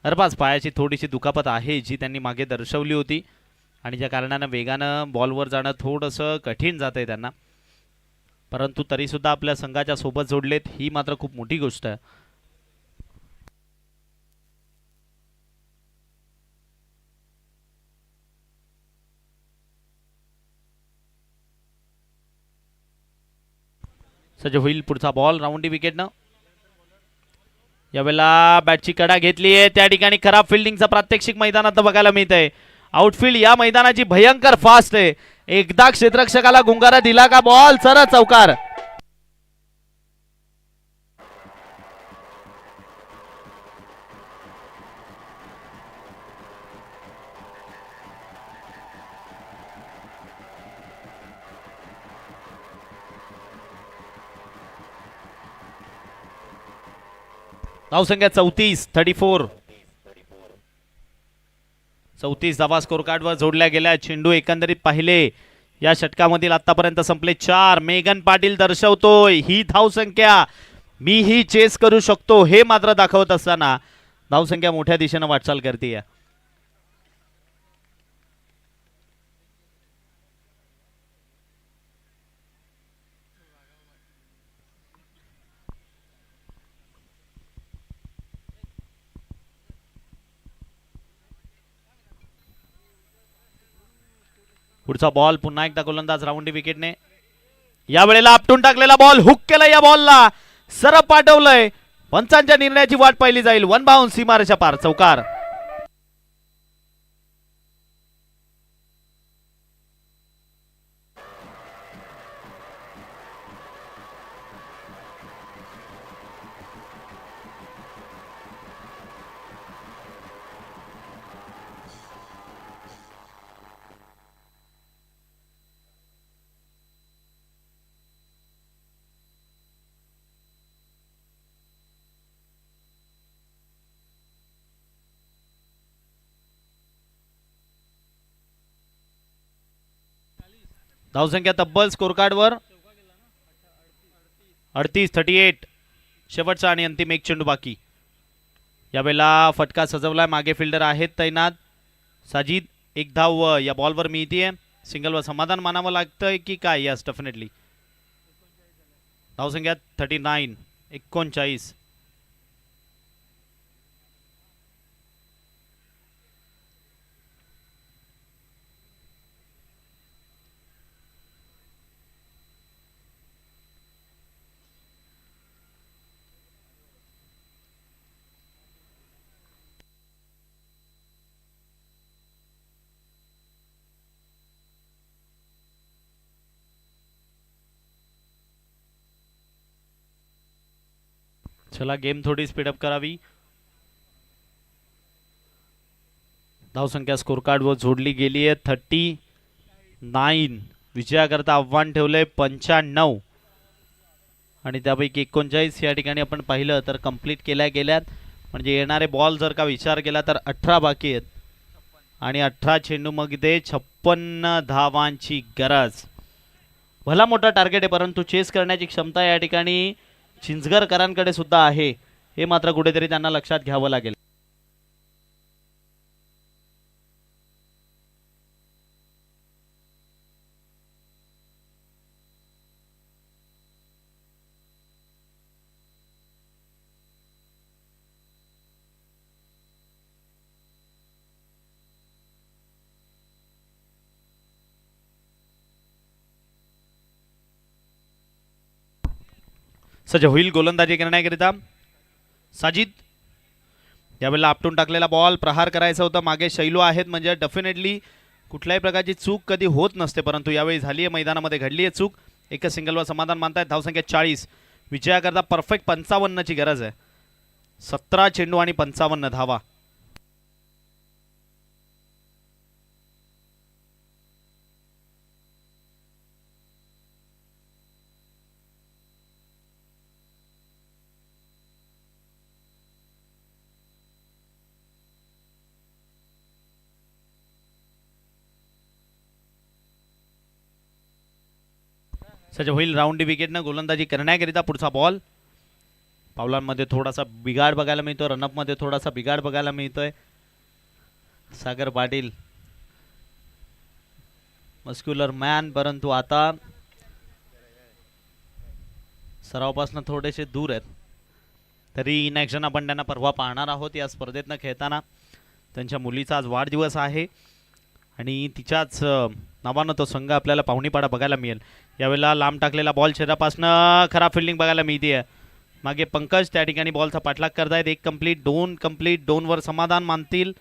अरबाज पायाची थोडीशी दुखापत आहे जी त्यांनी मागे दर्शवली होती आणि ज्या कारणानं वेगानं बॉलवर जाणं थोडंसं कठीण जात आहे त्यांना, परंतु तरी सुद्धा आपल्या संघाच्या सोबत जोडलेत ही मात्र खूप मोठी गोष्ट आहे. सज्ज होईल पुढचा बॉल. राऊंडी विकेटनं यावेळेला बॅटची कडा घेतली आहे. त्या ठिकाणी खराब फिल्डिंगचा प्रात्यक्षिक मैदानात बघायला मिळत आहे. आउटफील्ड या मैदानाची भयंकर फास्ट आहे. एकदा क्षेत्ररक्षकाला गुंगारा दिला का बॉल सरळ चौकार. धावसंख्या 34. 34 धावा स्कोर कार्डवर जोडल्या गेल्या. चेंडू एकंदरीत पाहिले या षटकामधील आतापर्यंत संपले 4. मेघन पाटील दर्शवतोय ही धावसंख्या मी ही चेस करू शकतो हे मात्र दाखवत असताना धावसंख्या मोठ्या दिशेने वाटचाल करते. पुढचा बॉल पुन्हा एकदा गोलंदाज राऊंडी विकेटने. या वेळेला आपटून टाकलेला बॉल हुक केला. या बॉलला सरळ पाठवलंय. पंचांच्या निर्णयाची वाट पाहिली जाईल. 1 बाउन्स सीमारेषा पार. चौकार. धावसंख्या तब्बल स्कोर कार्डवर 38 शेवटचा आणि अंतिम एक चेंडू बाकी. यावेळेला फटका सजवलाय, मागे फिल्डर आहेत तैनात. साजिद एक धाव या बॉलवर मिळतीये. सिंगलवर समाधान मानावं लागतंय की काय? Yes definitely. धावसंख्या 39. चला गेम थोडी स्पीडअप करावी. धावसंख्या स्कोर कार्डवर जोडली गेली आहे 39. विजयाकरता आव्हान ठेवलंय 95 आणि त्यापैकी 39 या ठिकाणी आपण पाहिलं तर कंप्लीट केल्या गेल्यात. म्हणजे येणारे बॉल जर का विचार केला तर 18 बाकी आहेत आणि 18 चेंडूमध्ये 56 धावांची गरज. भला मोठा टार्गेट आहे, परंतु चेस करण्याची क्षमता या ठिकाणी चिंचगरकरांकडे सुद्धा आहे, हे मात्र कुठेतरी त्यांना लक्षात घ्यावं लागेल. सज्ज होईल गोलंदाजी करण्याकरिता साजिद. यावेळेला आपटून टाकलेला बॉल, प्रहार करायचा होता. मागे शैलू आहेत, म्हणजे डेफिनेटली कुठल्याही प्रकारची चूक कधी होत नसते, परंतु यावेळी झाली आहे, मैदानामध्ये घडली आहे चूक. एकच सिंगलवर समाधान मानतायत. धावसंख्या 40. विजयाकरता परफेक्ट 55ची गरज आहे. 17 चेंडू आणि 55 धावा. सज्ज होईल राऊंड विकेटनं गोलंदाजी करण्याकरिता. पुढचा बॉल. पावलांमध्ये थोडासा बिघाड बघायला मिळतो, रनअपमध्ये थोडासा बिघाड बघायला मिळतोय. सागर पाटील मस्क्युलर मॅन, परंतु आता सरावापासून थोडेसे दूर आहेत. तरी इन ॲक्शन आपण त्यांना परवा पाहणार आहोत या स्पर्धेतनं खेळताना. त्यांच्या मुलीचा आज वाढदिवस आहे आणि तिच्याच नावानं तो संघ आपल्याला पाहुणीपाडा बघायला मिळेल. यावेळेला लांब टाकलेला बॉल शरीरापासनं खराब फिल्डिंग बघायला मिळते. मागे पंकज त्या ठिकाणी बॉलचा पाठलाग करतायत. 1 कंप्लीट, 2 कंप्लीट, 2 वर समाधान मानतील.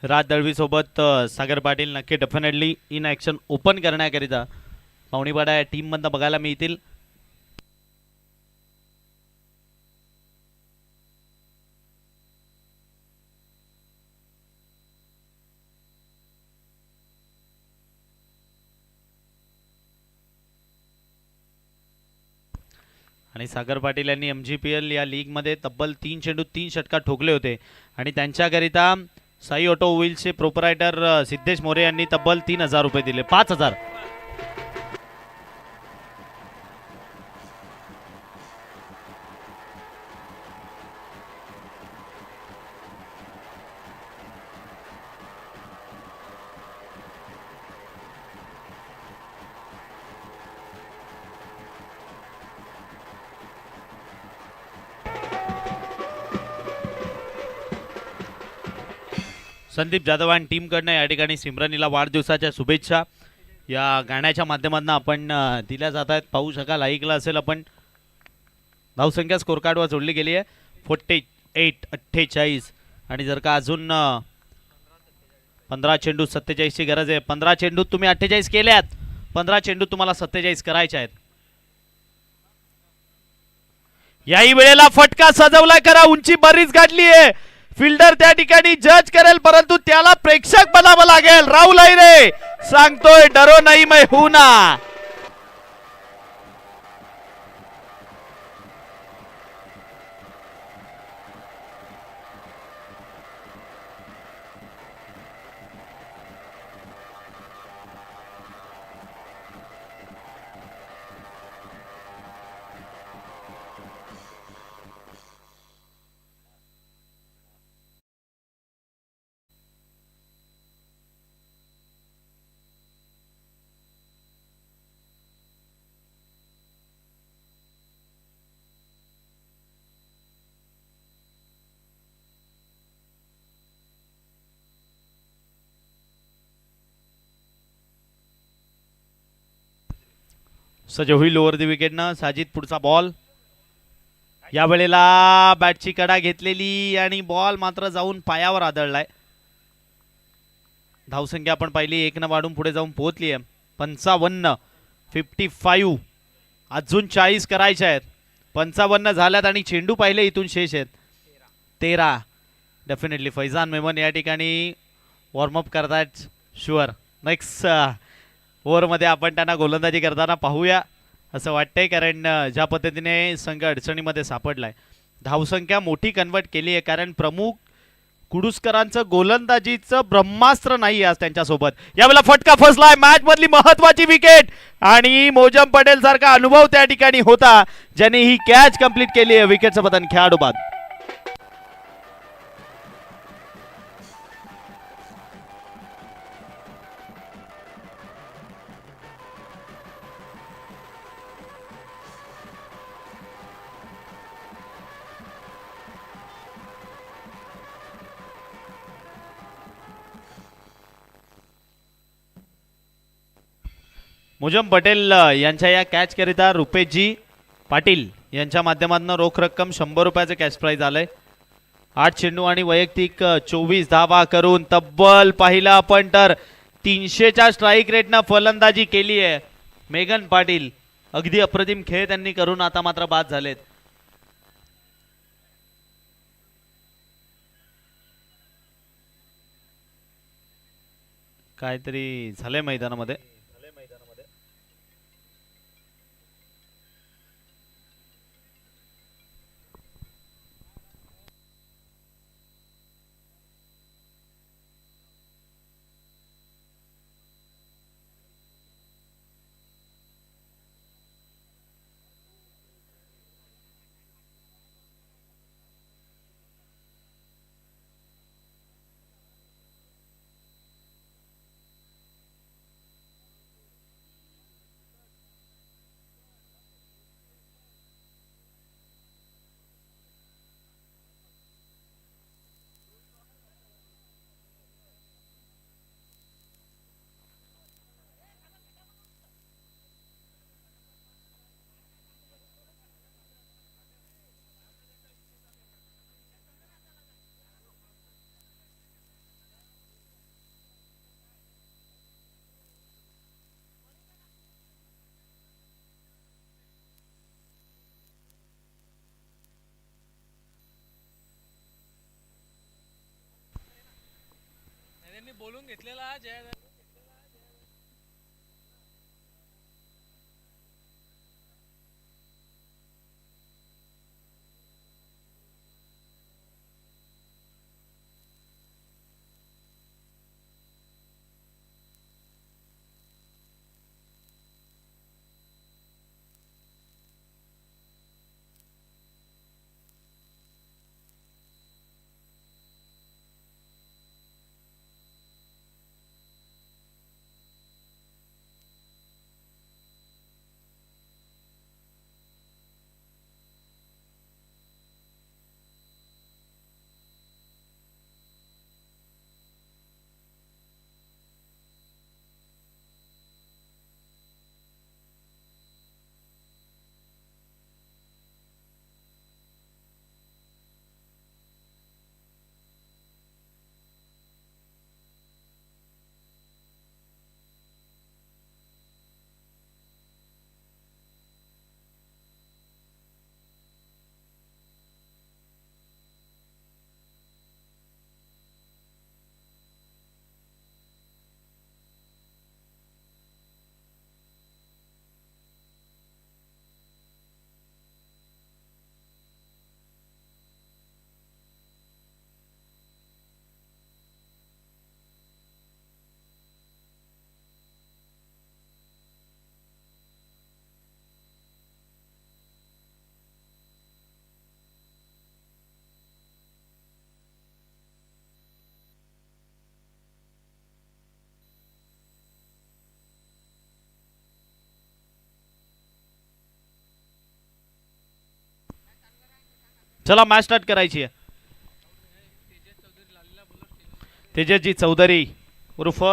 राज दळवी सोबत सागर पाटील नक्की डेफिनेटली इन ॲक्शन ओपन करण्याकरिता पाहुणीपाडा या टीम मधनं बघायला मिळतील. आणि सागर पाटील यांनी MGPL या लीगमध्ये तब्बल 3 चेंडू 3 षटकार ठोकले होते आणि त्यांच्याकरिता साई ऑटो व्हील्सचे प्रोपरायटर सिद्धेश मोरे यांनी तब्बल 3000 रुपये दिले. 5000. संदीप जाधव आणि टीमकडनं या ठिकाणी सिमरनीला वाढदिवसाच्या शुभेच्छा या गाण्याच्या माध्यमातून आपण दिल्या जात आहेत. पाहू शकाल, ऐकलं असेल आपण. धावसंख्या स्कोर कार्डवर जोडली गेली आहे 48. आणि जर का अजून 15 चेंडू 47ची गरज आहे. 15 चेंडू तुम्ही 48 केल्यात, 15 चेंडू तुम्हाला 47 करायचे आहेत. याही वेळेला फटका सजवलाय, करा उंची बरीच गाठली आहे. फिल्डर त्या ठिकाणी जज करेल, परंतु त्याला प्रेक्षक बनावं लागेल. राहुल अहिरे सांगतोय डरो नाही मैं हूं ना. सज्ज होईल ओव्हर दी विकेटनं. साजिद पुढचा बॉल. या वेळेला बॅटची कडा घेतलेली आणि बॉल मात्र जाऊन पायावर आदळलाय. धावसंख्या आपण पाहिली 1 वाढून पुढे जाऊन पोहोचली आहे 55. 55 अजून 40 करायच्या आहेत. 55 झाल्यात आणि चेंडू पाहिले इथून शेष आहेत 13. डेफिनेटली फैजान मेमन या ठिकाणी वॉर्मअप करतायत. शुअर नेक्स्ट ओव्हरमध्ये आपण त्यांना गोलंदाजी करताना पाहूया असं वाटतंय, कारण ज्या पद्धतीने संघ अडचणीमध्ये सापडलाय. धावसंख्या मोठी कन्वर्ट केली आहे, कारण प्रमुख कुडूसकरांचं गोलंदाजीचं ब्रह्मास्त्र नाही आज त्यांच्यासोबत. यावेळेला फटका फसलाय. मॅच मधली महत्वाची विकेट आणि मोजम पटेल सारखा अनुभव त्या ठिकाणी होता ज्याने ही कॅच कंप्लीट केली आहे. विकेटचं पतन खेळाडू बाद. मुजम पटेल यांच्या या कॅच करिता रुपेशजी पाटील यांच्या माध्यमातून रोख रक्कम 100 रुपयाचं कॅश प्राइज आलंय. 8 चेंडू आणि वैयक्तिक 24 धावा करून तब्बल पाहिलं आपण तर 300च्या स्ट्राईक रेटनं फलंदाजी केली आहे मेगन पाटील. अगदी अप्रतिम खेळ त्यांनी करून आता मात्र बाद झालेत. काहीतरी झालंय मैदानामध्ये. बोलून घेतलेला जय. चला मॅच स्टार्ट करायची आहे. तेजसजी चौधरी उर्फ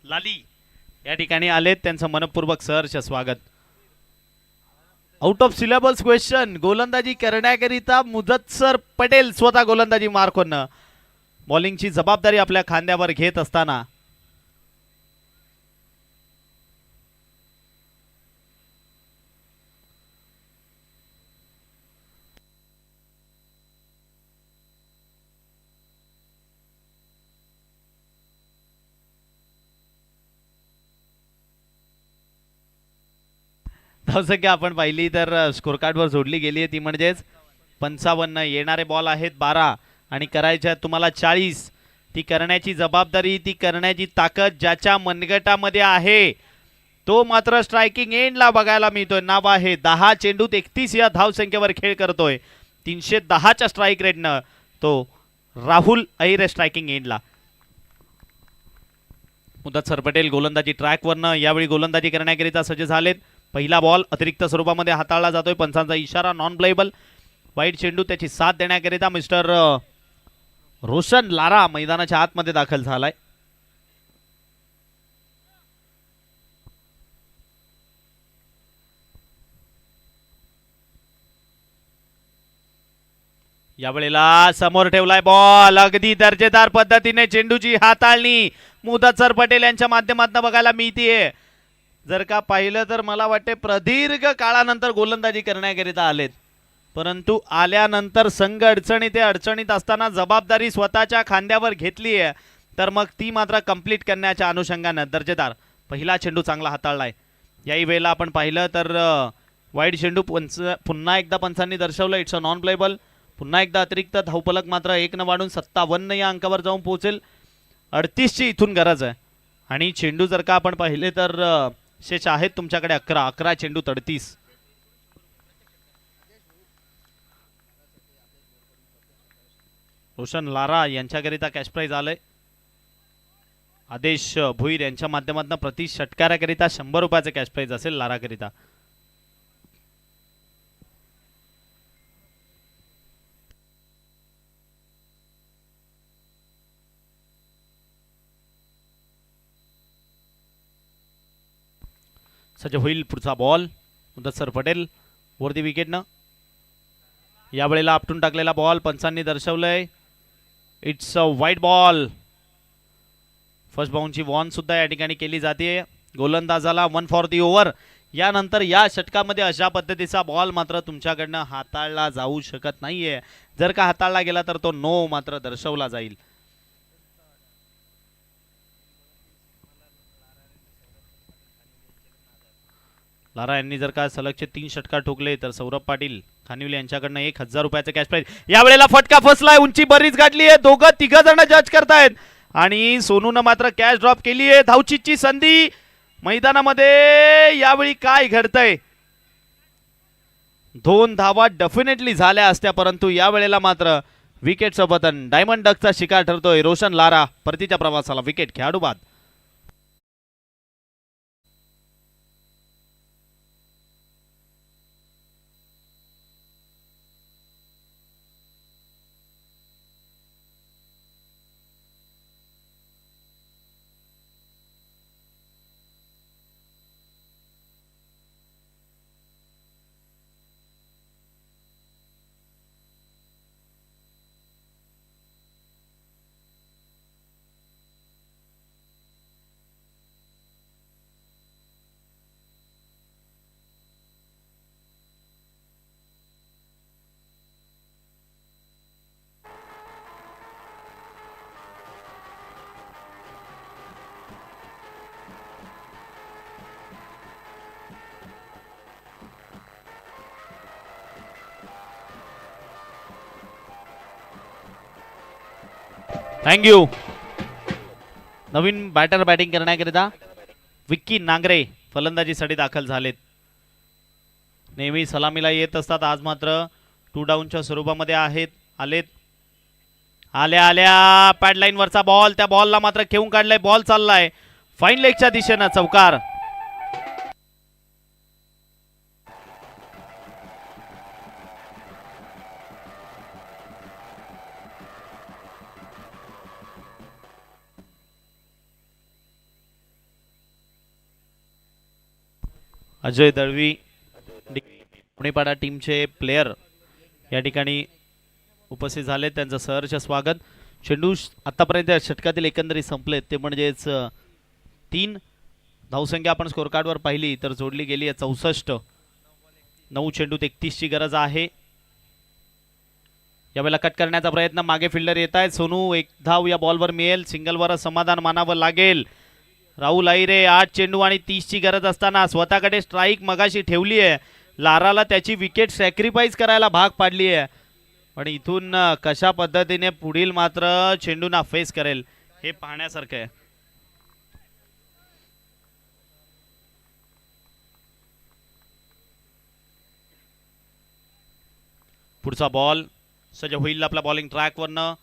लाली या ठिकाणी आलेत. त्यांचं मनपूर्वक सहर्ष स्वागत. Out of syllabus question. गोलंदाजी करण्याकरिता मुदस्सर पटेल स्वतः गोलंदाजी मार्कवरनं बॉलिंगची जबाबदारी आपल्या खांद्यावर घेत असताना धावसंख्या आपण पाहिली तर स्कोर कार्डवर जोडली गेली आहे ती म्हणजेच 55. येणारे बॉल आहेत 12 आणि करायच्या तुम्हाला 40. ती करण्याची जबाबदारी, ती करण्याची ताकद ज्याच्या मनगटामध्ये आहे तो मात्र स्ट्रायकिंग एंडला बघायला मिळतोय. नाव आहे 10 चेंडूत 31 या धावसंख्येवर खेळ करतोय. 310च्या स्ट्राईक रेटनं तो राहुल अहिर स्ट्रायकिंग एंडला. मुदस्सर पटेल गोलंदाजी ट्रॅकवरनं यावेळी गोलंदाजी करण्याकरिता सज्ज झालेत. पहिला बॉल अतिरिक्त स्वरूपामध्ये हाताळला जातोय. पंचांचा इशारा नॉन प्लेएबल. वाईट चेंडू त्याची साथ देण्याकरिता मिस्टर रोशन लारा मैदानाच्या आतमध्ये दाखल झालाय. यावेळेला समोर ठेवलाय बॉल. अगदी दर्जेदार पद्धतीने चेंडूची हाताळणी मुदस्सर पटेल यांच्या माध्यमातून बघायला मिळतीये. जर का पाहिलं तर मला वाटते प्रदीर्घ काळानंतर गोलंदाजी करण्याकरिता आलेत, परंतु आल्यानंतर संघ अडचणीत असताना जबाबदारी स्वतःच्या खांद्यावर घेतली आहे, तर मग ती मात्र कंप्लीट करण्याच्या अनुषंगाने दर्जेदार पहिला चेंडू चांगला हाताळलाय. याही वेळेला आपण पाहिलं तर वाईड चेंडू पुन्हा एकदा पंचांनी दर्शवलं इट्स अ नॉन प्लेएबल. पुन्हा एकदा अतिरिक्त धावफलक मात्र 1 न वाढून 57 या अंकावर जाऊन पोहोचेल. 38ची इथून गरज आहे आणि चेंडू जर का आपण पाहिले तर शेष आहेत तुमच्याकडे 11 चेंडू 38. रोशन लारा यांच्याकरिता कॅश प्राइज आलंय. आदेश भुईर यांच्या माध्यमातून प्रति षटकाराकरिता 100 रुपयाचं कॅश प्राइज असेल लाराकरिता. सज्ज होईल पुढचा बॉल. मुदस्सर पटेल वरती विकेटनं. यावेळेला आपटून टाकलेला बॉल पंचांनी दर्शवलंय इट्स अ वाईट बॉल. फर्स्ट बाउंडची वॉर्न सुद्धा या ठिकाणी केली जाते. गोलंदाजाला 1 फॉर दी ओव्हर. यानंतर या षटकामध्ये अशा पद्धतीचा बॉल मात्र तुमच्याकडनं हाताळला जाऊ शकत नाहीये. जर का हाताळला गेला तर तो नो मात्र दर्शवला जाईल. लारा यांनी जर का सलगचे 3 षटकार ठोकले तर सौरभ पाटील खानिवले यांच्याकडनं 1000 रुपयाचं कॅश प्राइज. यावेळेला फटका फसलाय. उंची बरीच गाठली आहे. दोघं तिघ जण जज करतायत आणि सोनूनं मात्र कॅच ड्रॉप केली आहे. धावचीची संधी मैदानामध्ये. यावेळी काय घडतंय? 2 धावा डेफिनेटली झाल्या असत्या, परंतु यावेळेला मात्र विकेटचं पतन. डायमंड डकचा शिकार ठरतोय रोशन लारा. परतीच्या प्रवासाला विकेट खेळाडू बाद. थँक्यू. नवीन बॅटर बॅटिंग करण्याकरिता विक्की नांगरे फलंदाजीसाठी दाखल झालेत. नेहमी सलामीला येत असतात, आज मात्र 2 डाऊनच्या स्वरूपामध्ये आलेत. आल्या पॅडलाईन वरचा बॉल. त्या बॉलला मात्र खेळून काढलाय. बॉल चाललाय फाईन लेगच्या दिशेनं. चौकार. अजय दळवी पुणेपाडा टीमचे प्लेयर या ठिकाणी उपस्थित झाले, त्यांचं सहर्ष स्वागत. चेंडू आतापर्यंत षटकातील एकंदरीत संपलेत ते म्हणजेच 3 धावसंख्या आपण स्कोर कार्डवर पाहिली तर जोडली गेली आहे 64. 9 चेंडूत 31 ची गरज आहे. यावेळेला कट करण्याचा प्रयत्न, मागे फिल्डर येत आहेत. सोनू, एक धाव या बॉलवर मिळेल, सिंगलवर समाधान मानावं लागेल. राहुल अहिरे 8 चेंडू आणि 30 ची गरज असताना स्वतःकडे स्ट्राईक मगाशी ठेवली आहे. लाराला त्याची विकेट सॅक्रिफाईस करायला भाग पाडली आहे, पण इथून कशा पद्धतीने पुढील मात्र चेंडूना फेस करेल हे पाहण्यासारखं आहे. पुढचा बॉल सज्ज होईल आपल्या बॉलिंग ट्रॅकवरनं.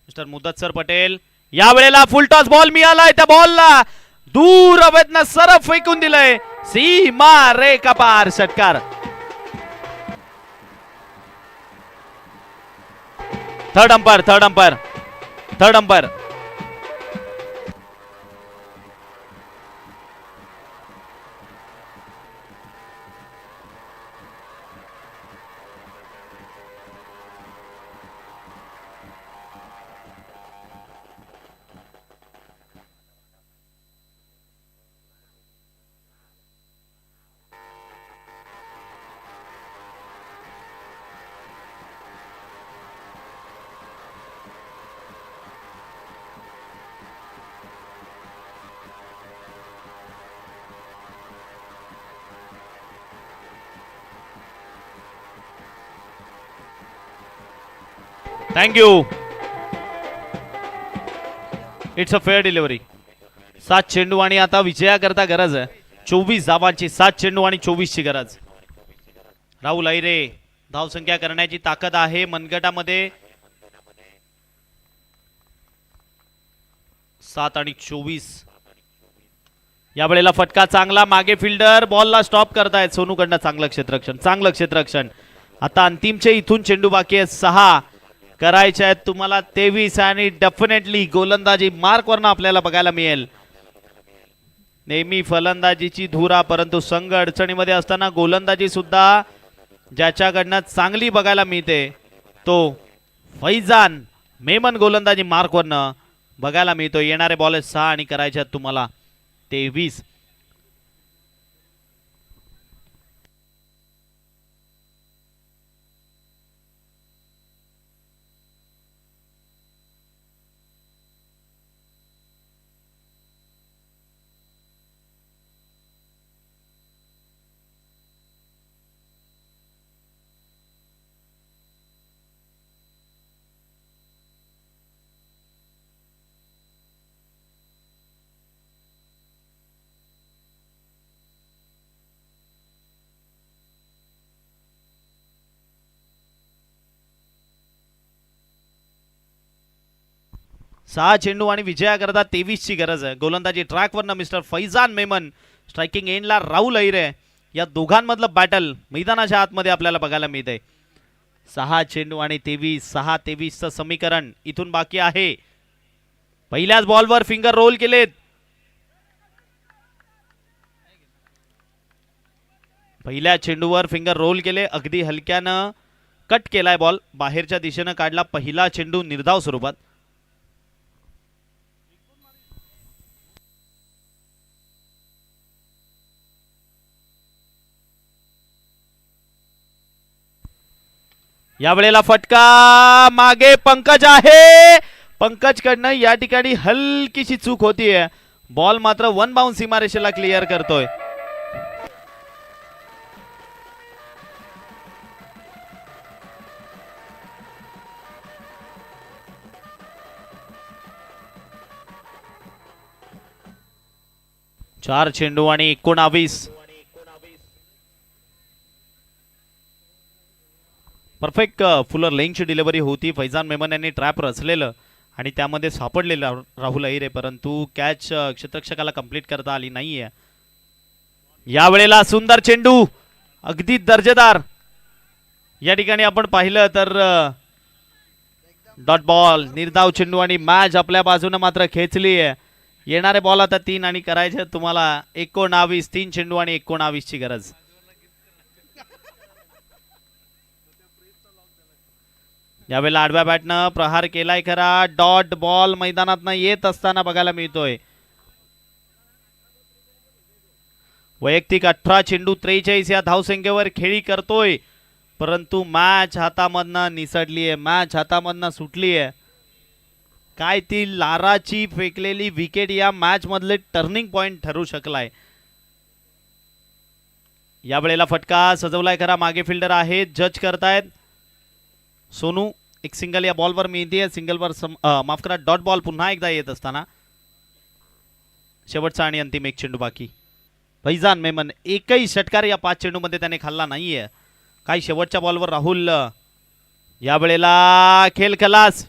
मिस्टर मुदत्सर पटेल, यावेळेला फुल टॉस बॉल मिळालाय. त्या बॉलला दूर हवेतनं सरळ फेकून दिलंय, सीमा रेखा पार, षटकार. Third umpire. Thank you. It's a fair delivery. 7 चेंडू आणि आता विजयाकरता गरज आहे 24 धावांची. 7 चेंडू आणि 24 ची गरज. राहुल अहिरे, धावसंख्या करण्याची ताकद आहे मनगटामध्ये. 7 आणि 24. यावेळेला फटका चांगला, मागे फिल्डर बॉलला स्टॉप करतायत. सोनूकडनं चांगलं क्षेत्ररक्षण. आता अंतिमचे इथून चेंडू बाकी आहेत 6 करायचे आहेत तुम्हाला 23 आणि डेफिनेटली गोलंदाजी मार्कवरनं आपल्याला बघायला मिळेल. नेहमी फलंदाजीची धुरा, परंतु संघ अडचणीमध्ये असताना गोलंदाजी सुद्धा ज्याच्याकडनं चांगली बघायला मिळते तो फैजान मेमन गोलंदाजी मार्कवरनं बघायला मिळतो. येणारे बॉल आहेत 6 आणि करायचे आहेत तुम्हाला 23. सहा चेंडू आणि विजयाकरता 23 ची गरज आहे. गोलंदाजी ट्रॅकवरनं मिस्टर फैजान मेमन, स्ट्रायकिंग एंडला राहुल अहिरे. या दोघांमधलं बॅटल मैदानाच्या आतमध्ये आपल्याला बघायला मिळते. 6 चेंडू आणि 23. 6-23चं समीकरण इथून बाकी आहे. पहिल्याच बॉलवर फिंगर रोल केलेत. पहिल्या चेंडूवर फिंगर रोल केले, अगदी हलक्यानं कट केलाय बॉल, बाहेरच्या दिशेनं काढला. पहिला चेंडू निर्धाव स्वरूपात. यावेळेला फटका, मागे पंकज आहे. पंकज कडनं या ठिकाणी हलकीशी चूक होतीये. बॉल मात्र 1 बाउंस सीमारेषेला क्लिअर करतोय. चार चेंडू आणि 19. परफेक्ट फुलर लेंगची डिलिव्हरी होती. फैजान मेमन यांनी ट्रॅप रचलेलं आणि त्यामध्ये सापडलेलं राहुल अहिरे, परंतु कॅच क्षेत्ररक्षकाला कंप्लीट करता आली नाहीये. यावेळेला सुंदर चेंडू, अगदी दर्जेदार. या ठिकाणी आपण पाहिलं तर डॉट बॉल, निर्धाव चेंडू आणि मॅच आपल्या बाजूने मात्र खेचली आहे. येणारे बॉल आता 3 आणि करायचे तुम्हाला 19. 3 चेंडू आणि 19 ची गरज. यावेळेला आडव्या बॅटनं प्रहार केलाय खरा, डॉट बॉल मैदानातनं येत असताना बघायला मिळतोय. वैयक्तिक 18 चेंडू 43 या धावसंख्येवर खेळी करतोय, परंतु मॅच हातामधनं निसटली आहे, मॅच हातामधनं सुटली आहे. काय ती लाराची फेकलेली विकेट या मॅच मधले टर्निंग पॉइंट ठरू शकलाय. या वेळेला फटका सजवलाय खरा, मागे फिल्डर आहेत, जज करतायत. सोनू एक सिंगल या बॉलवर मिळते, सिंगलवर माफ करा डॉट बॉल पुन्हा एकदा येत असताना शेवटचा आणि अंतिम एक चेंडू बाकी. फैजान मेमन एकही षटकार या 5 चेंडूमध्ये त्याने खाल्ला नाहीये. काही शेवटच्या बॉलवर राहुल या वेळेला खेळ खलास.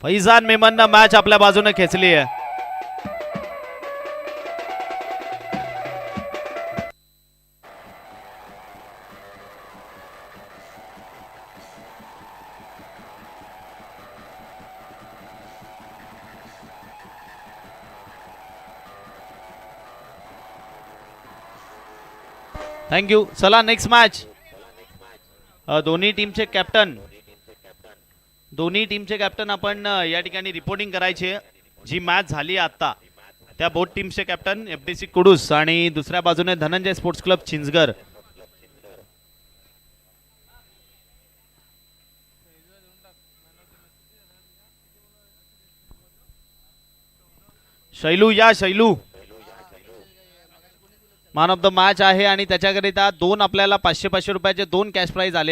फैजान मेमननं मॅच आपल्या बाजूने खेचली आहे. थँक्यू. चला नेक्स्ट मॅच. दोन्ही टीमचे कॅप्टन आपण या ठिकाणी रिपोर्टिंग करायचे. जी मॅच झाली आता त्या बोट टीमचे कॅप्टन FDC कुडूस आणि दुसऱ्या बाजूने Dhananjay sports club Chinchgar. Shailu man of the match आहे आणि त्याच्याकरिता आपल्याला 500 रुपयाचे 2 कॅश प्राइज आलेले.